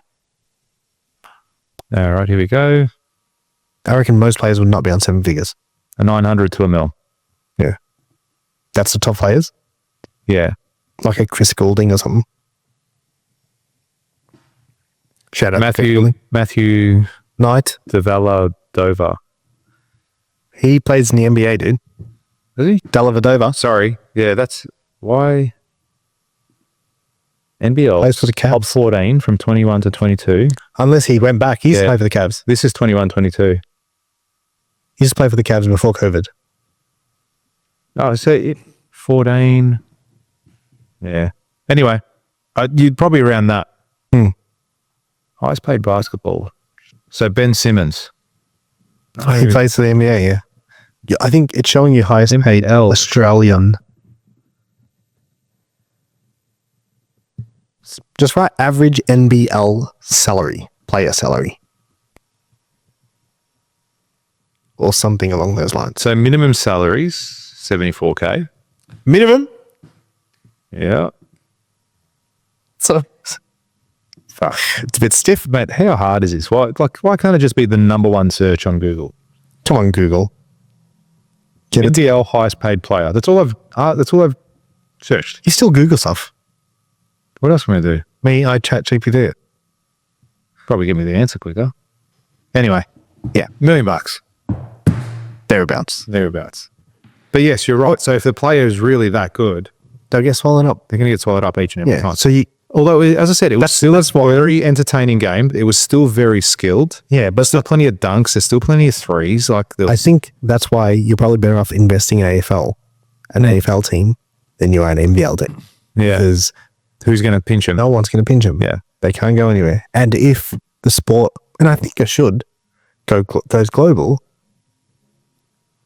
All right, here we go. I reckon most players would not be on 7 figures. A 900 to $1 million. Yeah. That's the top players? Yeah. Like a Chris Goulding or something. Shout out Matthew Knight. Dellavedova. He plays in the NBA, dude. Does he? Dellavedova. Sorry. Yeah, that's why. NBL. Plays for the Cavs. Top 14 from 21 to 22. Unless he went back. He used to play for the Cavs. This is 21-22. He used to play for the Cavs before COVID. Oh, so 14. Yeah. Anyway, you'd probably around that. Highest paid basketball. So Ben Simmons. He plays for the NBA, yeah. I think it's showing you highest paid Australian. Just write average NBL salary, player salary. Or something along those lines. So minimum salaries, 74K. Minimum? Yeah. So, fuck. It's a bit stiff. Mate, how hard is this? Why can't it just be the #1 search on Google? Come on, Google. Get it. NBL highest paid player. That's all I've searched. You still Google stuff. What else am I gonna do? Me, I chat GPT it. Probably give me the answer quicker. Anyway, Yeah, $1 million. thereabouts. Thereabouts. But yes, you're right. So if the player is really that good, They'll get swallowed up. they're going to get swallowed up each and every Yeah, time. so you... Although, as I said, it was still a very entertaining game. It was still very skilled. Yeah, but Still plenty of dunks. There's still plenty of threes. I think that's why you're probably better off investing in AFL, an AFL team, than you are an NBL team. Yeah. Because Who's going to pinch him? no one's going to pinch them. Yeah. They can't go anywhere. And if the sport, and I think it should, goes global,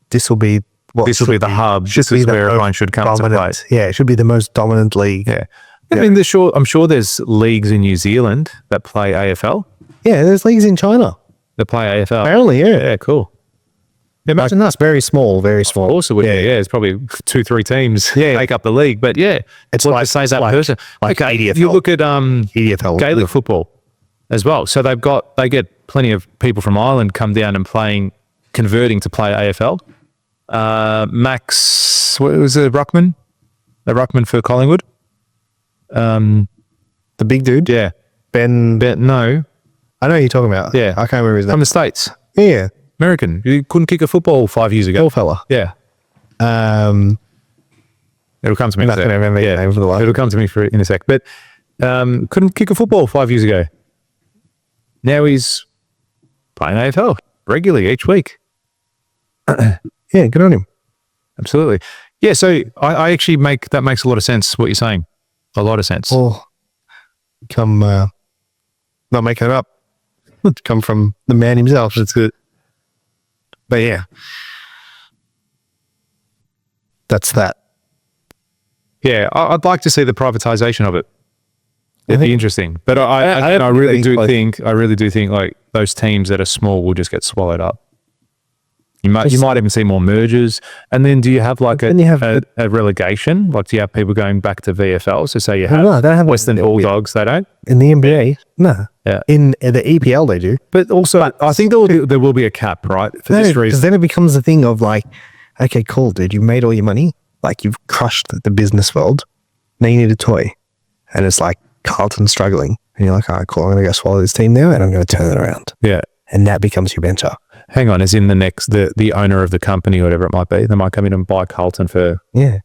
this will be This will be the hub. This is where everyone should come to play. Yeah, it should be the most dominant league. Yeah. I mean, I'm sure there's leagues in New Zealand that play AFL. Yeah, there's leagues in China. That play AFL. Apparently, yeah. Yeah, cool. Yeah, imagine that. It's very small, very small. Of course it would. Yeah, it's probably 2-3 teams make up the league. But yeah, It's what like- to say that like- person. like EDFL. You look at EDFL. Gaelic football as well. So they get plenty of people from Ireland come down and converting to play AFL. Max, what was it, Ruckman? The Ruckman for Collingwood. The big dude? Yeah. Ben. No, I know who you're talking about. Yeah. I can't remember his name. from the States. Yeah. American. You couldn't kick a football 5 years ago. Old fella. Yeah. It'll come to me in a Not sec. going to remember his name for the life. It'll come to me in a sec. But couldn't kick a football 5 years ago. Now he's playing AFL regularly each week. Yeah, good on him. Absolutely. Yeah, so I actually makes a lot of sense what you're saying. A lot of sense. Well, not making it up. Come from the man himself. That's good. But yeah, that's that. Yeah, I'd like to see the privatization of it. It'd be interesting. But I I really do think, think like those teams that are small will just get swallowed up. You might even see more mergers. And then do you have like a relegation? Like do you have people going back to VFL? So say you have No, they don't have Western Bulldogs, they don't? in the NBA. No. Yeah. In the EPL they do. But also, I think there will be a cap, right? For this Because reason. then it becomes a thing of like, okay, cool, dude, you made all your money. Like you've crushed the business world. Now you need a toy. And it's like Carlton's struggling. And you're like, all right, cool, I'm going to go swallow this team now and I'm going to turn it around. Yeah. And that becomes your venture. Hang on, as in the owner of the company or whatever it might be, they might come in and buy Carlton for $30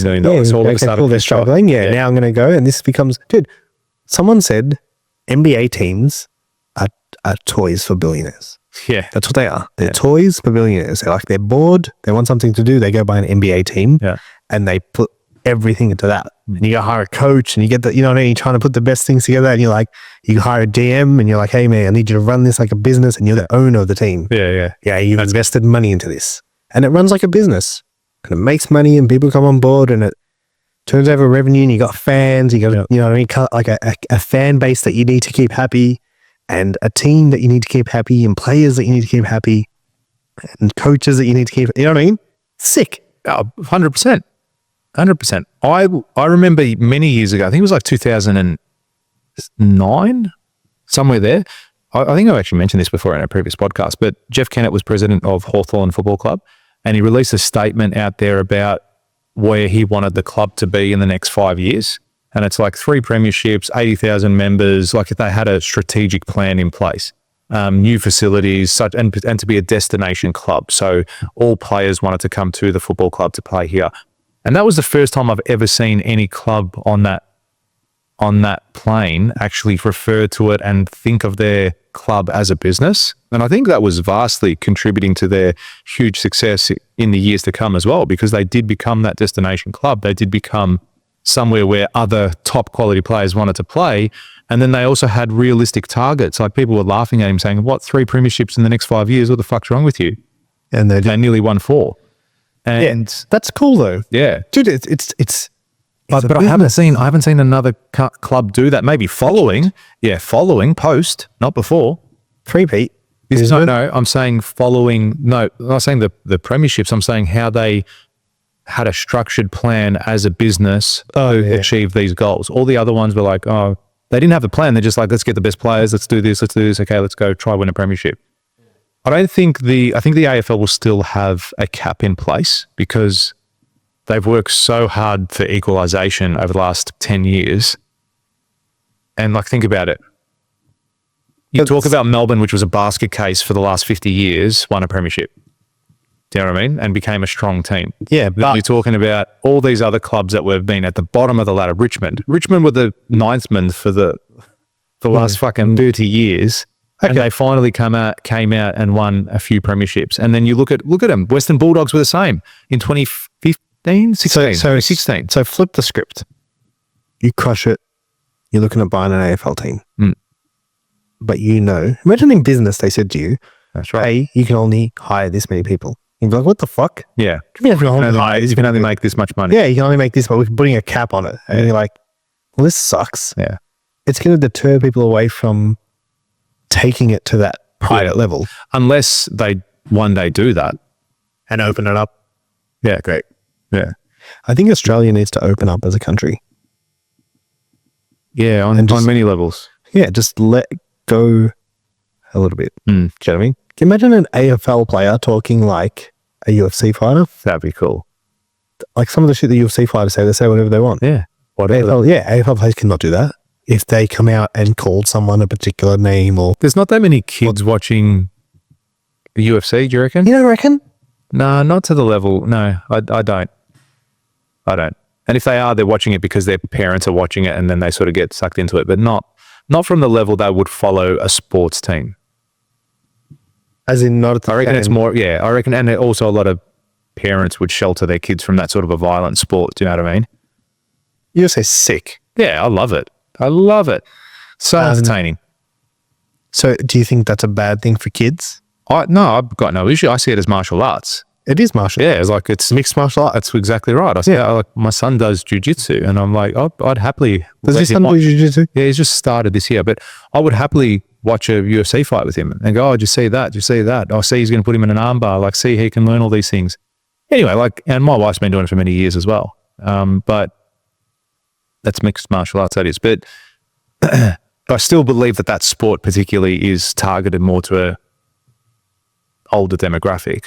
million. All of a sudden, they're struggling. Now I'm going to go, and this becomes, dude. Someone said NBA teams are toys for billionaires. Yeah, that's what they are. They're toys for billionaires. They're bored. They want something to do. They go buy an NBA team, and they put everything into that. And you go hire a coach, and you get the, you know what I mean? You're trying to put the best things together, and you're like, you hire a DM, and you're like, hey man, I need you to run this like a business, and you're the owner of the team. Yeah. You've invested money into this, and it runs like a business, and it makes money, and people come on board, and it turns over revenue, and you got fans, you got you know what I mean, like a fan base that you need to keep happy, and a team that you need to keep happy, and players that you need to keep happy, and coaches that you need to keep, you know what I mean? Sick. 100%. 100%. I remember many years ago, I think it was like 2009, somewhere there. I think I actually mentioned this before in a previous podcast, but Jeff Kennett was president of Hawthorn Football Club, and he released a statement out there about where he wanted the club to be in the next 5 years. And it's like 3 premierships, 80,000 members, like if they had a strategic plan in place, new facilities, and to be a destination club. So all players wanted to come to the football club to play here. And that was the first time I've ever seen any club on that plane actually refer to it and think of their club as a business. And I think that was vastly contributing to their huge success in the years to come as well, because they did become that destination club. They did become somewhere where other top quality players wanted to play. And then they also had realistic targets. Like people were laughing at him saying, what, 3 premierships in the next 5 years? What the fuck's wrong with you? And they nearly won 4. And that's cool though. Yeah. Dude, it's but I haven't seen another club do that. Maybe following post, not before. Three-peat. No, I'm saying following. No, I'm not saying the premierships. I'm saying how they had a structured plan as a business to achieve these goals. All the other ones were like, oh, they didn't have a plan. They're just like, let's get the best players. Let's do this. Okay, let's go try win a premiership. I think the AFL will still have a cap in place because they've worked so hard for equalisation over the last 10 years. And like, think about it. You talk about Melbourne, which was a basket case for the last 50 years, won a premiership. Do you know what I mean? And became a strong team. Yeah. But you're talking about all these other clubs that have been at the bottom of the ladder. Richmond were the ninth men for the last fucking 30 years. Okay. And they finally came out and won a few premierships. And then you look at them. Western Bulldogs were the same in 2015, 16. So 16. So flip the script. You crush it. You're looking at buying an AFL team. But imagine in business they said to you, that's right. Hey, you can only hire this many people. You'd be like, what the fuck? Yeah. You can only make this much money. Yeah, you can only make this, but we're putting a cap on it. And you're like, well, this sucks. Yeah. It's going to deter people away from taking it to that private level. Unless they one day do that. And open it up. Yeah, great. Yeah. I think Australia needs to open up as a country. Yeah, on many levels. Yeah, just let go a little bit. Do you know what I mean? Can you imagine an AFL player talking like a UFC fighter? That'd be cool. Like some of the shit the UFC fighters say, they say whatever they want. Yeah. AFL players cannot do that. If they come out and called someone a particular name or... There's not that many kids watching the UFC, do you reckon? You don't reckon? No, not to the level. No, I don't. And if they are, they're watching it because their parents are watching it and then they sort of get sucked into it, but not from the level they would follow a sports team. As in not at the I reckon it's more, I reckon, and also a lot of parents would shelter their kids from that sort of a violent sport. Do you know what I mean? You say sick. Yeah, I love it. So entertaining. So do you think that's a bad thing for kids? No, I've got no issue. I see it as martial arts. It is martial. Yeah, it's mixed martial arts. That's exactly right. My son does jiu-jitsu and I'm like, I'd happily... Does your son do jiu-jitsu? Yeah, he's just started this year, but I would happily watch a UFC fight with him and go, did you see that? Did you see that? I see he's going to put him in an armbar. Like, see, he can learn all these things. Anyway, and my wife's been doing it for many years as well. But that's mixed martial arts, that is. But I still believe that sport particularly is targeted more to a older demographic,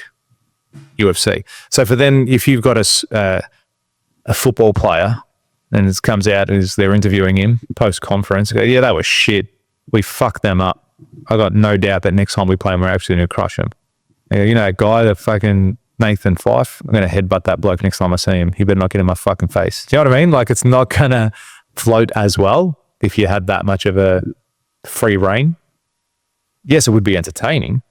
UFC. So for then, if you've got a football player and it comes out as they're interviewing him post-conference, go, yeah, that was shit. We fucked them up. I got no doubt that next time we play them, we're actually going to crush them. You know, a guy that fucking Nathan Fife, I'm going to headbutt that bloke next time I see him. He better not get in my fucking face. Do you know what I mean? Like, it's not going to float as well if you had that much of a free reign. Yes, it would be entertaining.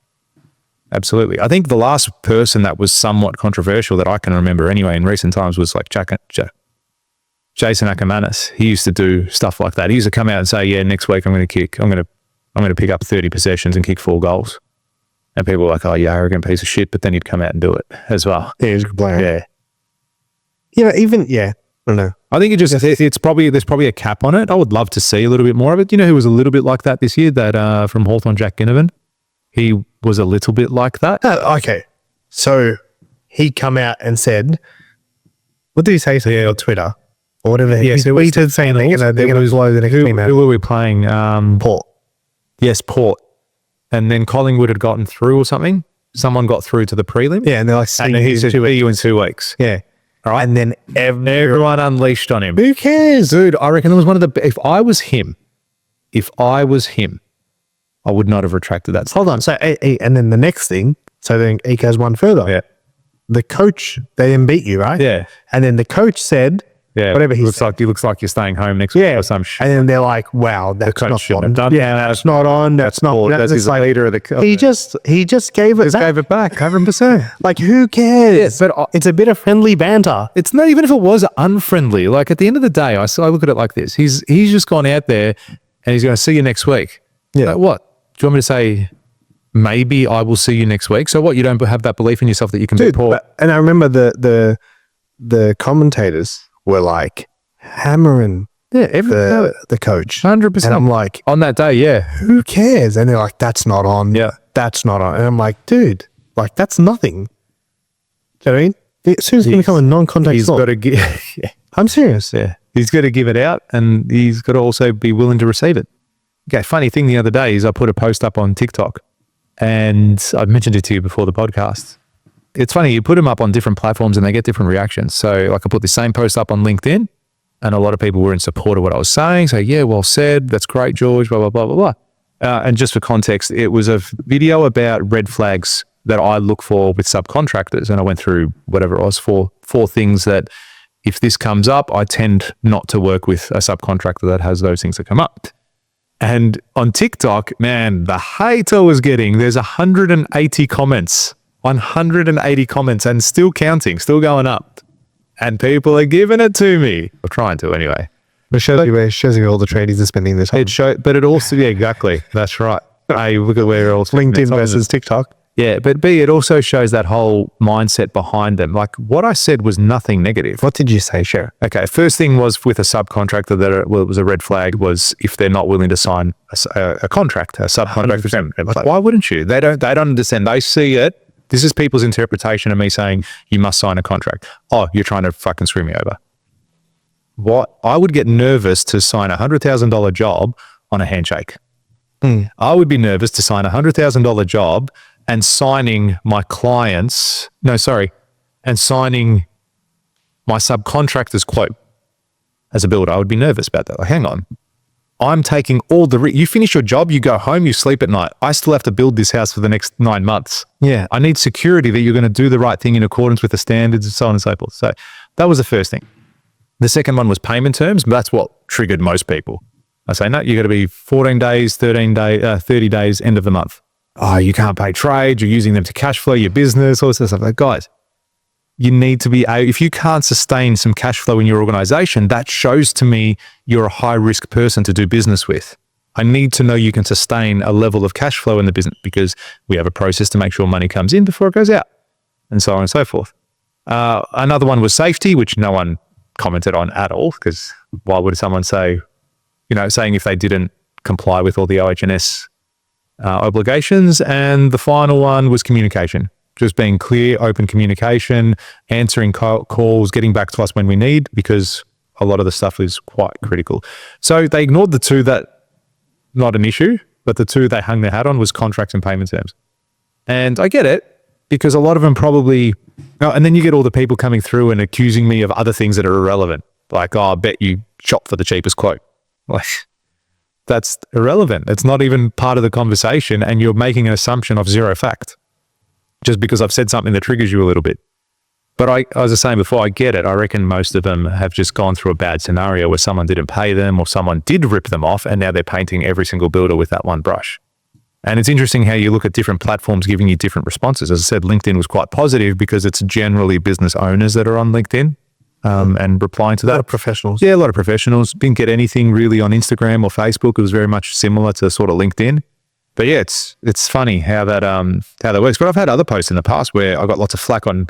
Absolutely. I think the last person that was somewhat controversial that I can remember anyway in recent times was like Jason Ackermanis. He used to do stuff like that. He used to come out and say, yeah, next week I'm going to pick up 30 possessions and kick 4 goals. And people were like, oh, you arrogant piece of shit. But then he'd come out and do it as well. Yeah, he's a good player. Yeah. I don't know. I think there's probably a cap on it. I would love to see a little bit more of it. You know who was a little bit like that this year? That from Hawthorn, Jack Ginnivan. He was a little bit like that. Okay. So he come out and said, what did he say on Twitter? Or whatever. Yes, he tweeted saying they're going to blow the next team out. Who were we playing? Port. Yes, Port. And then Collingwood had gotten through or something. Someone got through to the prelim. Yeah, and they're like, and he said, see you in 2 weeks. Yeah. All right. And then everyone unleashed on him. Who cares? Dude, I reckon it was one of the... If I was him, I would not have retracted that. Hold on. So, and then the next thing, so then he goes one further. Yeah. The coach, they then beat you, right? Yeah. And then the coach said, whatever he said. Looks like you're staying home next week or some shit. And then they're like, wow, that's not shouldn't on. have done Yeah, that's not on. That's not. That's his leader of the... He just gave it. Gave it back, 100%. Like, who cares? Yeah, but it's a bit of friendly banter. It's not even if it was unfriendly. Like, at the end of the day, I look at it like this. He's just gone out there and he's going to see you next week. Yeah. Like, what? Do you want me to say, maybe I will see you next week? So what? You don't have that belief in yourself that you can be poor? And I remember the commentators were like hammering the coach. 100%. And I'm like, on that day, yeah. Who cares? And they're like, that's not on. Yeah. That's not on. And I'm like, dude, like, that's nothing. Do you know what I mean? As soon as it's going to become a non-contact He's sport. got to give... Yeah. I'm serious. Yeah. He's got to give it out and he's got to also be willing to receive it. Okay, funny thing the other day is I put a post up on TikTok and I mentioned it to you before the podcast. It's funny, you put them up on different platforms and they get different reactions. So like I put the same post up on LinkedIn and a lot of people were in support of what I was saying. So yeah, well said. That's great, George, blah, blah, blah, blah, blah. And just for context, it was a video about red flags that I look for with subcontractors. And I went through whatever it was, four things that if this comes up, I tend not to work with a subcontractor that has those things that come up. And on TikTok, man, the hate I was getting, there's 180 comments and still counting, still going up. And people are giving it to me. Or trying to anyway. It shows you all the tradies are spending this time. But it also, yeah, exactly. That's right. Hey, look at where else. LinkedIn versus TikTok. Yeah, but B, it also shows that whole mindset behind them. Like what I said was nothing negative. What did you say, Cher? Okay, first thing was with a subcontractor that it was a red flag was if they're not willing to sign a contract, a subcontractor. Like, why wouldn't you? They don't understand. They see it. This is people's interpretation of me saying you must sign a contract. Oh, you're trying to fucking screw me over. What? I would get nervous to sign a $100,000 job on a handshake. I would be nervous to sign a $100,000 job and signing my signing my subcontractor's quote as a builder. I would be nervous about that. Like, hang on. I'm taking all the you finish your job, you go home, you sleep at night. I still have to build this house for the next 9 months. Yeah. I need security that you're going to do the right thing in accordance with the standards and so on and so forth. So that was the first thing. The second one was payment terms. That's what triggered most people. I say, no, you got to be 14 days, 30 days, end of the month. Oh, you can't pay trade. You're using them to cash flow your business, all this stuff. Like, guys, you need to be, if you can't sustain some cash flow in your organization, that shows to me you're a high risk person to do business with. I need to know you can sustain a level of cash flow in the business because we have a process to make sure money comes in before it goes out and so on and so forth. Another one was safety, which no one commented on at all because why would someone say, saying if they didn't comply with all the OH&S obligations. And the final one was communication. Just being clear, open communication, answering calls, getting back to us when we need, because a lot of the stuff is quite critical. So they ignored the two that, not an issue, but the two they hung their hat on was contracts and payment terms. And I get it, because a lot of them probably, and then you get all the people coming through and accusing me of other things that are irrelevant. Like, oh, I bet you shop for the cheapest quote. Like, that's irrelevant. It's not even part of the conversation, and you're making an assumption of zero fact. just because I've said something that triggers you a little bit. But I, as I was saying before, I get it. I reckon most of them have just gone through a bad scenario where someone didn't pay them or someone did rip them off, and now they're painting every single builder with that one brush. And it's interesting how you look at different platforms giving you different responses. As I said, LinkedIn was quite positive because it's generally business owners that are on LinkedIn and replying to that. A lot of professionals. Yeah, a lot of professionals. Didn't get anything really on Instagram or Facebook. It was very much similar to sort of LinkedIn. But yeah, it's funny how that works. But I've had other posts in the past where I got lots of flack on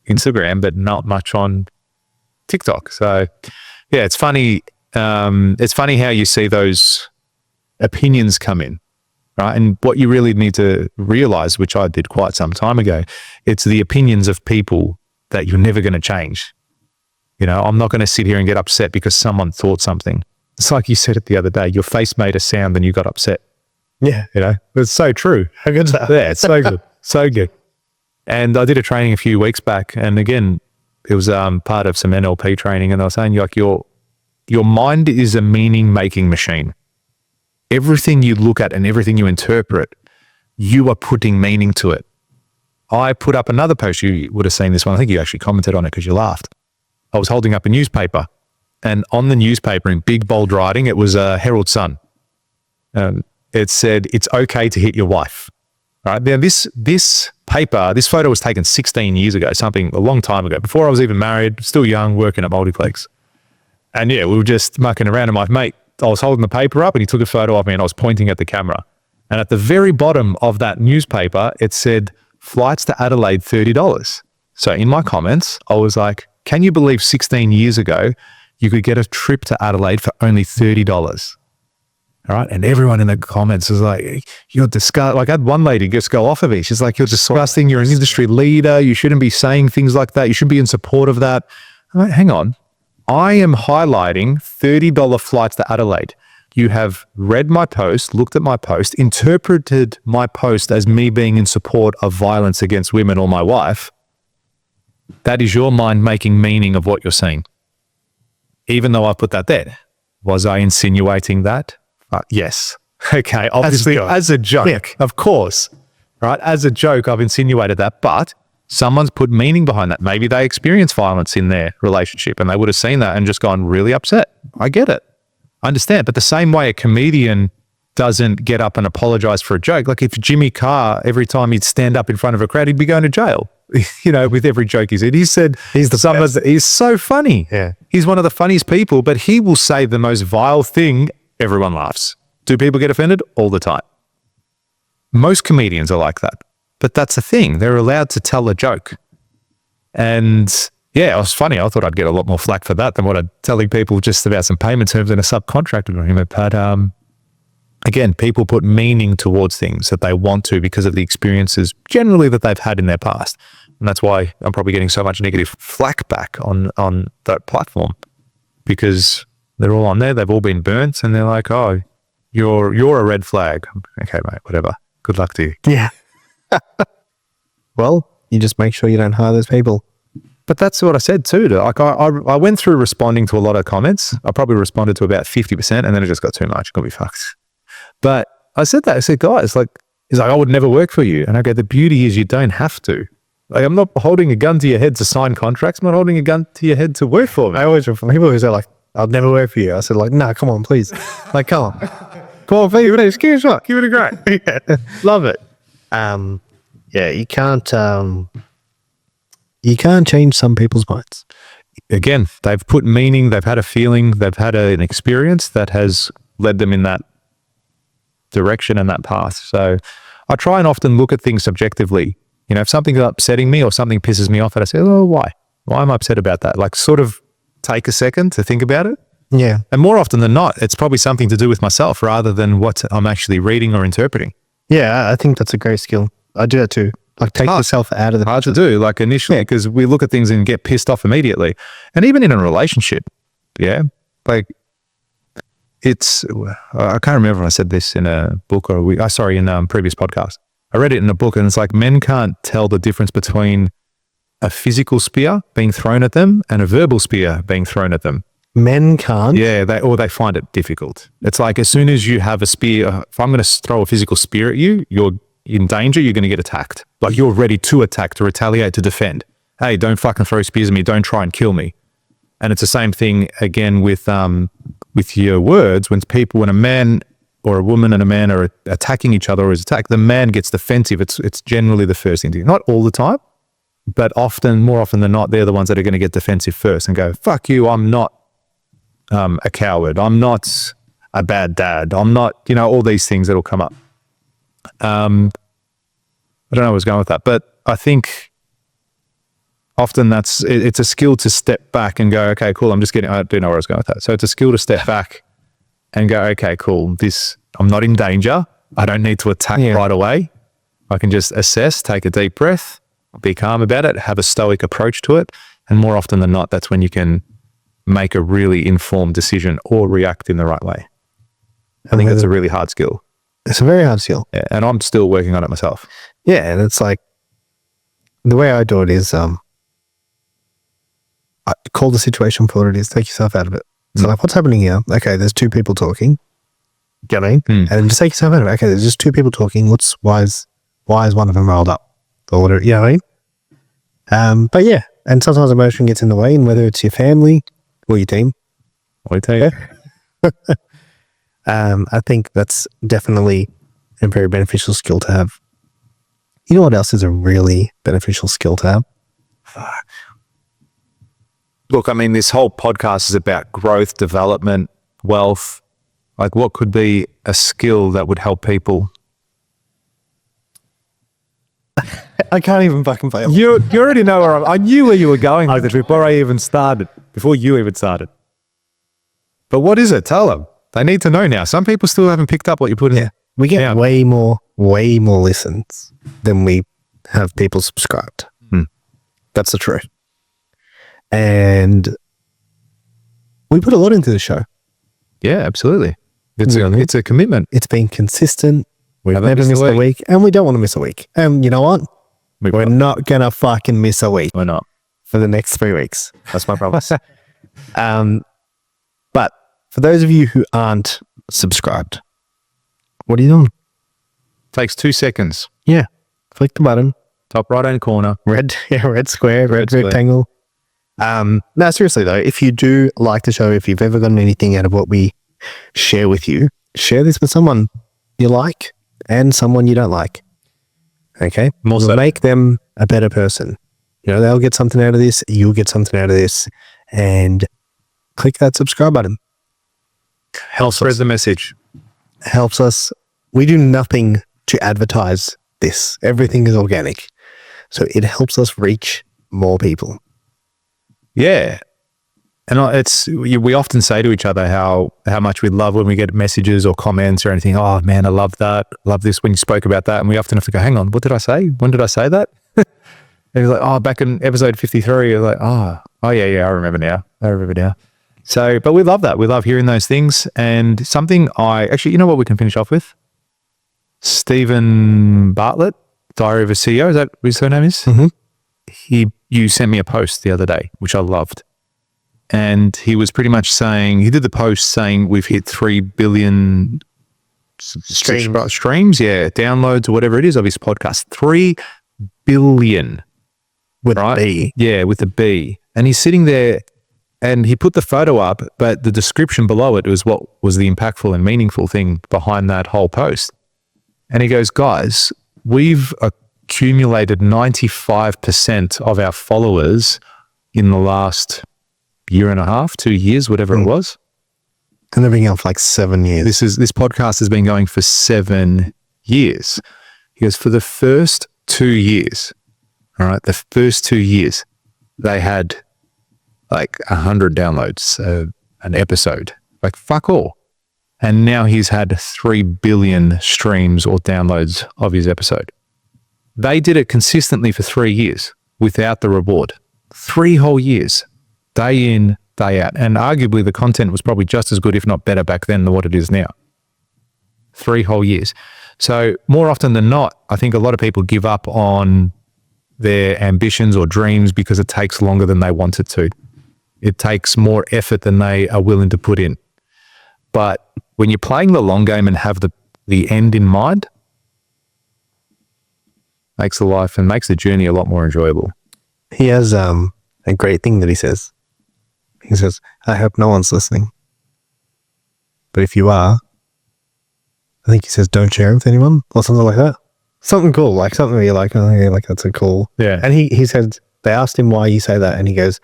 Instagram, but not much on TikTok. So yeah, it's funny. It's funny how you see those opinions come in, right? And what you really need to realize, which I did quite some time ago, it's the opinions of people that you're never going to change. You know, I'm not going to sit here and get upset because someone thought something. It's like you said it the other day, your face made a sound and you got upset. Yeah. You know, it's so true. How good's that? Yeah, it's so good. So good. And I did a training a few weeks back, and again, it was part of some NLP training, and I was saying, like, your mind is a meaning-making machine. Everything you look at and everything you interpret, you are putting meaning to it. I put up another post. You would have seen this one. I think you actually commented on it because you laughed. I was holding up a newspaper, and on the newspaper in big bold writing, it was a Herald Sun. It said, "It's okay to hit your wife." Right now, this photo was taken 16 years ago, a long time ago, before I was even married, still young, working at Multiplex. And yeah, we were just mucking around, and my mate, I was holding the paper up and he took a photo of me and I was pointing at the camera. And at the very bottom of that newspaper, it said, "Flights to Adelaide, $30. So in my comments, I was like, can you believe 16 years ago, you could get a trip to Adelaide for only $30? All right. And everyone in the comments was like, "You're disgusting." Like, I had one lady just go off of it. She's like, "You're disgusting. You're an industry leader. You shouldn't be saying things like that. You should be in support of that." I'm like, hang on. I am highlighting $30 flights to Adelaide. You have read my post, looked at my post, interpreted my post as me being in support of violence against women or my wife. That is your mind making meaning of what you're saying. Even though I put that there. Was I insinuating that? Yes. Okay. Obviously, as a joke, yeah. Of course, right? As a joke, I've insinuated that, but someone's put meaning behind that. Maybe they experienced violence in their relationship and they would have seen that and just gone really upset. I get it. I understand. But the same way a comedian doesn't get up and apologize for a joke, like if Jimmy Carr, every time he'd stand up in front of a crowd, he'd be going to jail, you know, with every joke he said. He said, he's so funny. Yeah. He's one of the funniest people, but he will say the most vile thing. Everyone laughs. Do people get offended? All the time. Most comedians are like that. But that's the thing. They're allowed to tell a joke. And yeah, it was funny. I thought I'd get a lot more flack for that than what I'm telling people just about some payment terms in a subcontract agreement. But again, people put meaning towards things that they want to because of the experiences generally that they've had in their past. And that's why I'm probably getting so much negative flack back on that platform, because they're all on there. They've all been burnt and they're like, "Oh, you're a red flag." Okay, mate, whatever. Good luck to you. Yeah. Well, you just make sure you don't hire those people. But that's what I said too. Like I went through responding to a lot of comments. I probably responded to about 50% and then it just got too much. It got me fucked. But I said that. I said, guys, like, he's like, "I would never work for you." And I go, the beauty is you don't have to. Like, I'm not holding a gun to your head to sign contracts. I'm not holding a gun to your head to work for me. I always, from people who say like, "I'll never work for you." I said like, "No, come on, please." Like, come on. Come on, please. Give it a shot. Give it a go. Yeah. Love it. Yeah, you can't change some people's minds. Again, they've put meaning, they've had a feeling, they've had an experience that has led them in that direction and that path. So I try and often look at things subjectively. You know, if something's upsetting me or something pisses me off, and I say, "Oh, why? Why am I upset about that?" Like, sort of take a second to think about it. Yeah. And more often than not, it's probably something to do with myself rather than what I'm actually reading or interpreting. Yeah, I think that's a great skill. I do that too. Like, take yourself out of the hard to do, like, initially, because we look at things and get pissed off immediately. And even in a relationship, yeah, like, it's, I can't remember if I said this in a book or in previous podcast. I read it in a book and it's like, men can't tell the difference between a physical spear being thrown at them and a verbal spear being thrown at them. Men can't? Yeah, they find it difficult. It's like, as soon as you have a spear, if I'm going to throw a physical spear at you, you're in danger, you're going to get attacked. Like you're ready to attack, to retaliate, to defend. Hey, don't fucking throw spears at me. Don't try and kill me. And it's the same thing again with your words. When a man or a woman and a man are attacking each other or is attacked, the man gets defensive. It's generally the first thing to do. Not all the time, but more often than not, they're the ones that are going to get defensive first and go, fuck you, I'm not a coward. I'm not a bad dad. I'm not, all these things that'll come up. I don't know where I was going with that, but I think often it's a skill to step back and go, okay, cool. I do know where I was going with that. So it's a skill to step back and go, okay, cool. I'm not in danger. I don't need to attack right away. I can just assess, take a deep breath, be calm about it, have a stoic approach to it. And more often than not, that's when you can make a really informed decision or react in the right way. I think that's a really hard skill. It's a very hard skill. Yeah, and I'm still working on it myself. Yeah, and it's like, the way I do it is, I call the situation for what it is, take yourself out of it. So like, what's happening here? Okay, there's two people talking. Get me? And then just take yourself out of it. Okay, there's just two people talking. Why is one of them rolled up? Or whatever, you know what I mean? But yeah, and sometimes emotion gets in the way, and whether it's your family or your team. What do you tell you? I think that's definitely a very beneficial skill to have. You know what else is a really beneficial skill to have? Look, I mean, this whole podcast is about growth, development, wealth. Like, what could be a skill that would help people? I can't even fucking play it. You already know where I knew where you were going with it before you even started. But what is it? Tell them. They need to know now. Some people still haven't picked up what you put in. Yeah. We get way more listens than we have people subscribed. That's the truth. And we put a lot into the show. Yeah, absolutely. It's a commitment. It's been consistent. We've never missed a week, and we don't want to miss a week. And you know what? We're not going to fucking miss a week. We're not. For the next 3 weeks. That's my promise. But for those of you who aren't subscribed, what are you doing? Takes 2 seconds. Yeah. Click the button. Top right-hand corner. Red square, red rectangle. No, seriously though, if you do like the show, if you've ever gotten anything out of what we share with you, share this with someone you like and someone you don't like. Okay? We'll make them a better person. They'll get something out of this, you'll get something out of this, and click that subscribe button. Helps spread the message. Helps us. We do nothing to advertise this. Everything is organic. So it helps us reach more people. Yeah. And we often say to each other how much we love when we get messages or comments or anything. Oh man, I love that. Love this when you spoke about that. And we often have to go, hang on, what did I say? When did I say that? And he's like, oh, back in episode 53. You're like, oh yeah, I remember now. So, but we love that. We love hearing those things. And something you know what we can finish off with? Stephen Bartlett, Diary of a CEO. Is that what his surname is? Mm-hmm. You sent me a post the other day, which I loved. And he was pretty much saying, he did the post saying we've hit 3 billion streams, downloads or whatever it is of his podcast. 3 billion. With a B. Yeah, with a B. And he's sitting there and he put the photo up, but the description below it was what was the impactful and meaningful thing behind that whole post. And he goes, guys, we've accumulated 95% of our followers in the last year and a half, 2 years, whatever it was. And they've been going for like 7 years. This podcast has been going for 7 years. He goes, for the first 2 years, all right, the first 2 years, they had like 100 downloads an episode, like fuck all. And now he's had 3 billion streams or downloads of his episode. They did it consistently for 3 years without the reward. 3 whole years, day in, day out. And arguably the content was probably just as good, if not better back then than what it is now. 3 whole years. So more often than not, I think a lot of people give up on their ambitions or dreams because it takes longer than they want it to. It takes more effort than they are willing to put in. But when you're playing the long game and have the end in mind, makes the life and makes the journey a lot more enjoyable. He has a great thing that he says. He says, I hope no one's listening. But if you are, I think he says, don't share it with anyone or something like that. Something cool, like something where you're like, oh yeah, like that's a cool. Yeah. And he said, they asked him why you say that. And he goes,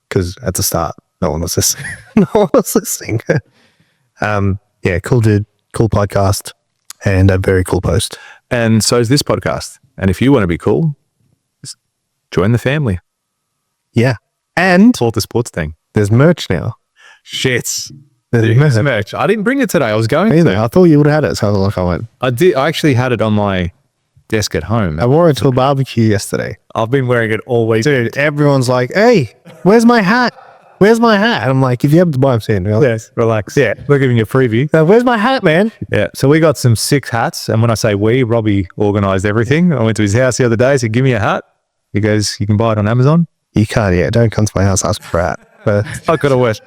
because at the start, no one was listening. No one was listening. Yeah, cool dude, cool podcast, and a very cool post. And so is this podcast. And if you want to be cool, just join the family. Yeah. And Support the sports thing. there's merch now. Shit. There's Merch. I didn't bring it today. I was going Either. to. I thought you would have had it, so like I went. I did. I actually had it on my desk at home. I wore it to a barbecue yesterday. I've been wearing it all week. Dude, everyone's like, hey, where's my hat? Where's my hat? And I'm like, if you happen to buy them soon. Yes, relax. Yeah, we're giving you a preview. Where's my hat, man? Yeah, so we got some 6 hats. And when I say we, Robbie organised everything. I went to his house the other day. He said, give me a hat. He goes, you can buy it on Amazon. You can't, yeah. Don't come to my house, ask for a hat. But I could have wished.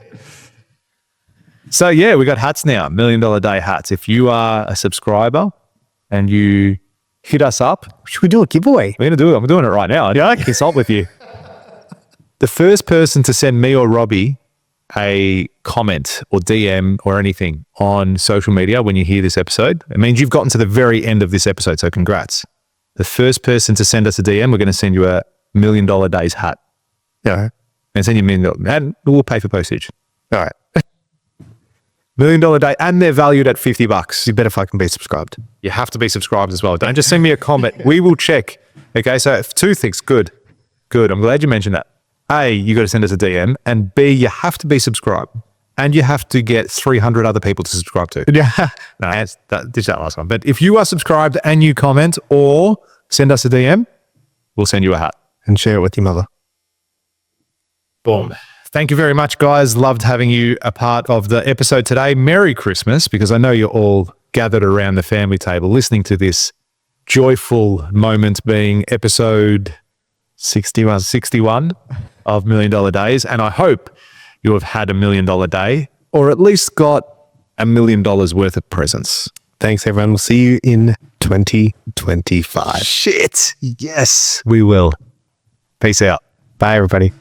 So yeah, we got hats now, $1 Million Day hats. If you are a subscriber and you hit us up, should we do a giveaway? we're going to do it. I'm doing it right now. Yeah. I consult with you. The first person to send me or Robbie a comment or DM or anything on social media when you hear this episode, it means you've gotten to the very end of this episode. So congrats. The first person to send us a DM, we're going to send you a $1 Million Days hat. Yeah. And send you $1 million, and we'll pay for postage. All right. $1 Million Day, and they're valued at $50. You better fucking be subscribed. You have to be subscribed as well. Don't just send me a comment. We will check. Okay, so 2 things. Good. I'm glad you mentioned that. A, you got to send us a DM, and B, you have to be subscribed, and you have to get 300 other people to subscribe to. Yeah. No, ditch that last one. But if you are subscribed and you comment or send us a DM, we'll send you a hat. And share it with your mother. Boom. Thank you very much, guys. Loved having you a part of the episode today. Merry Christmas, because I know you're all gathered around the family table listening to this joyful moment being episode 61 of $1 Million Days. And I hope you have had $1 Million Day, or at least got $1 million worth of presents. Thanks, everyone. We'll see you in 2025. Shit. Yes, we will. Peace out. Bye, everybody.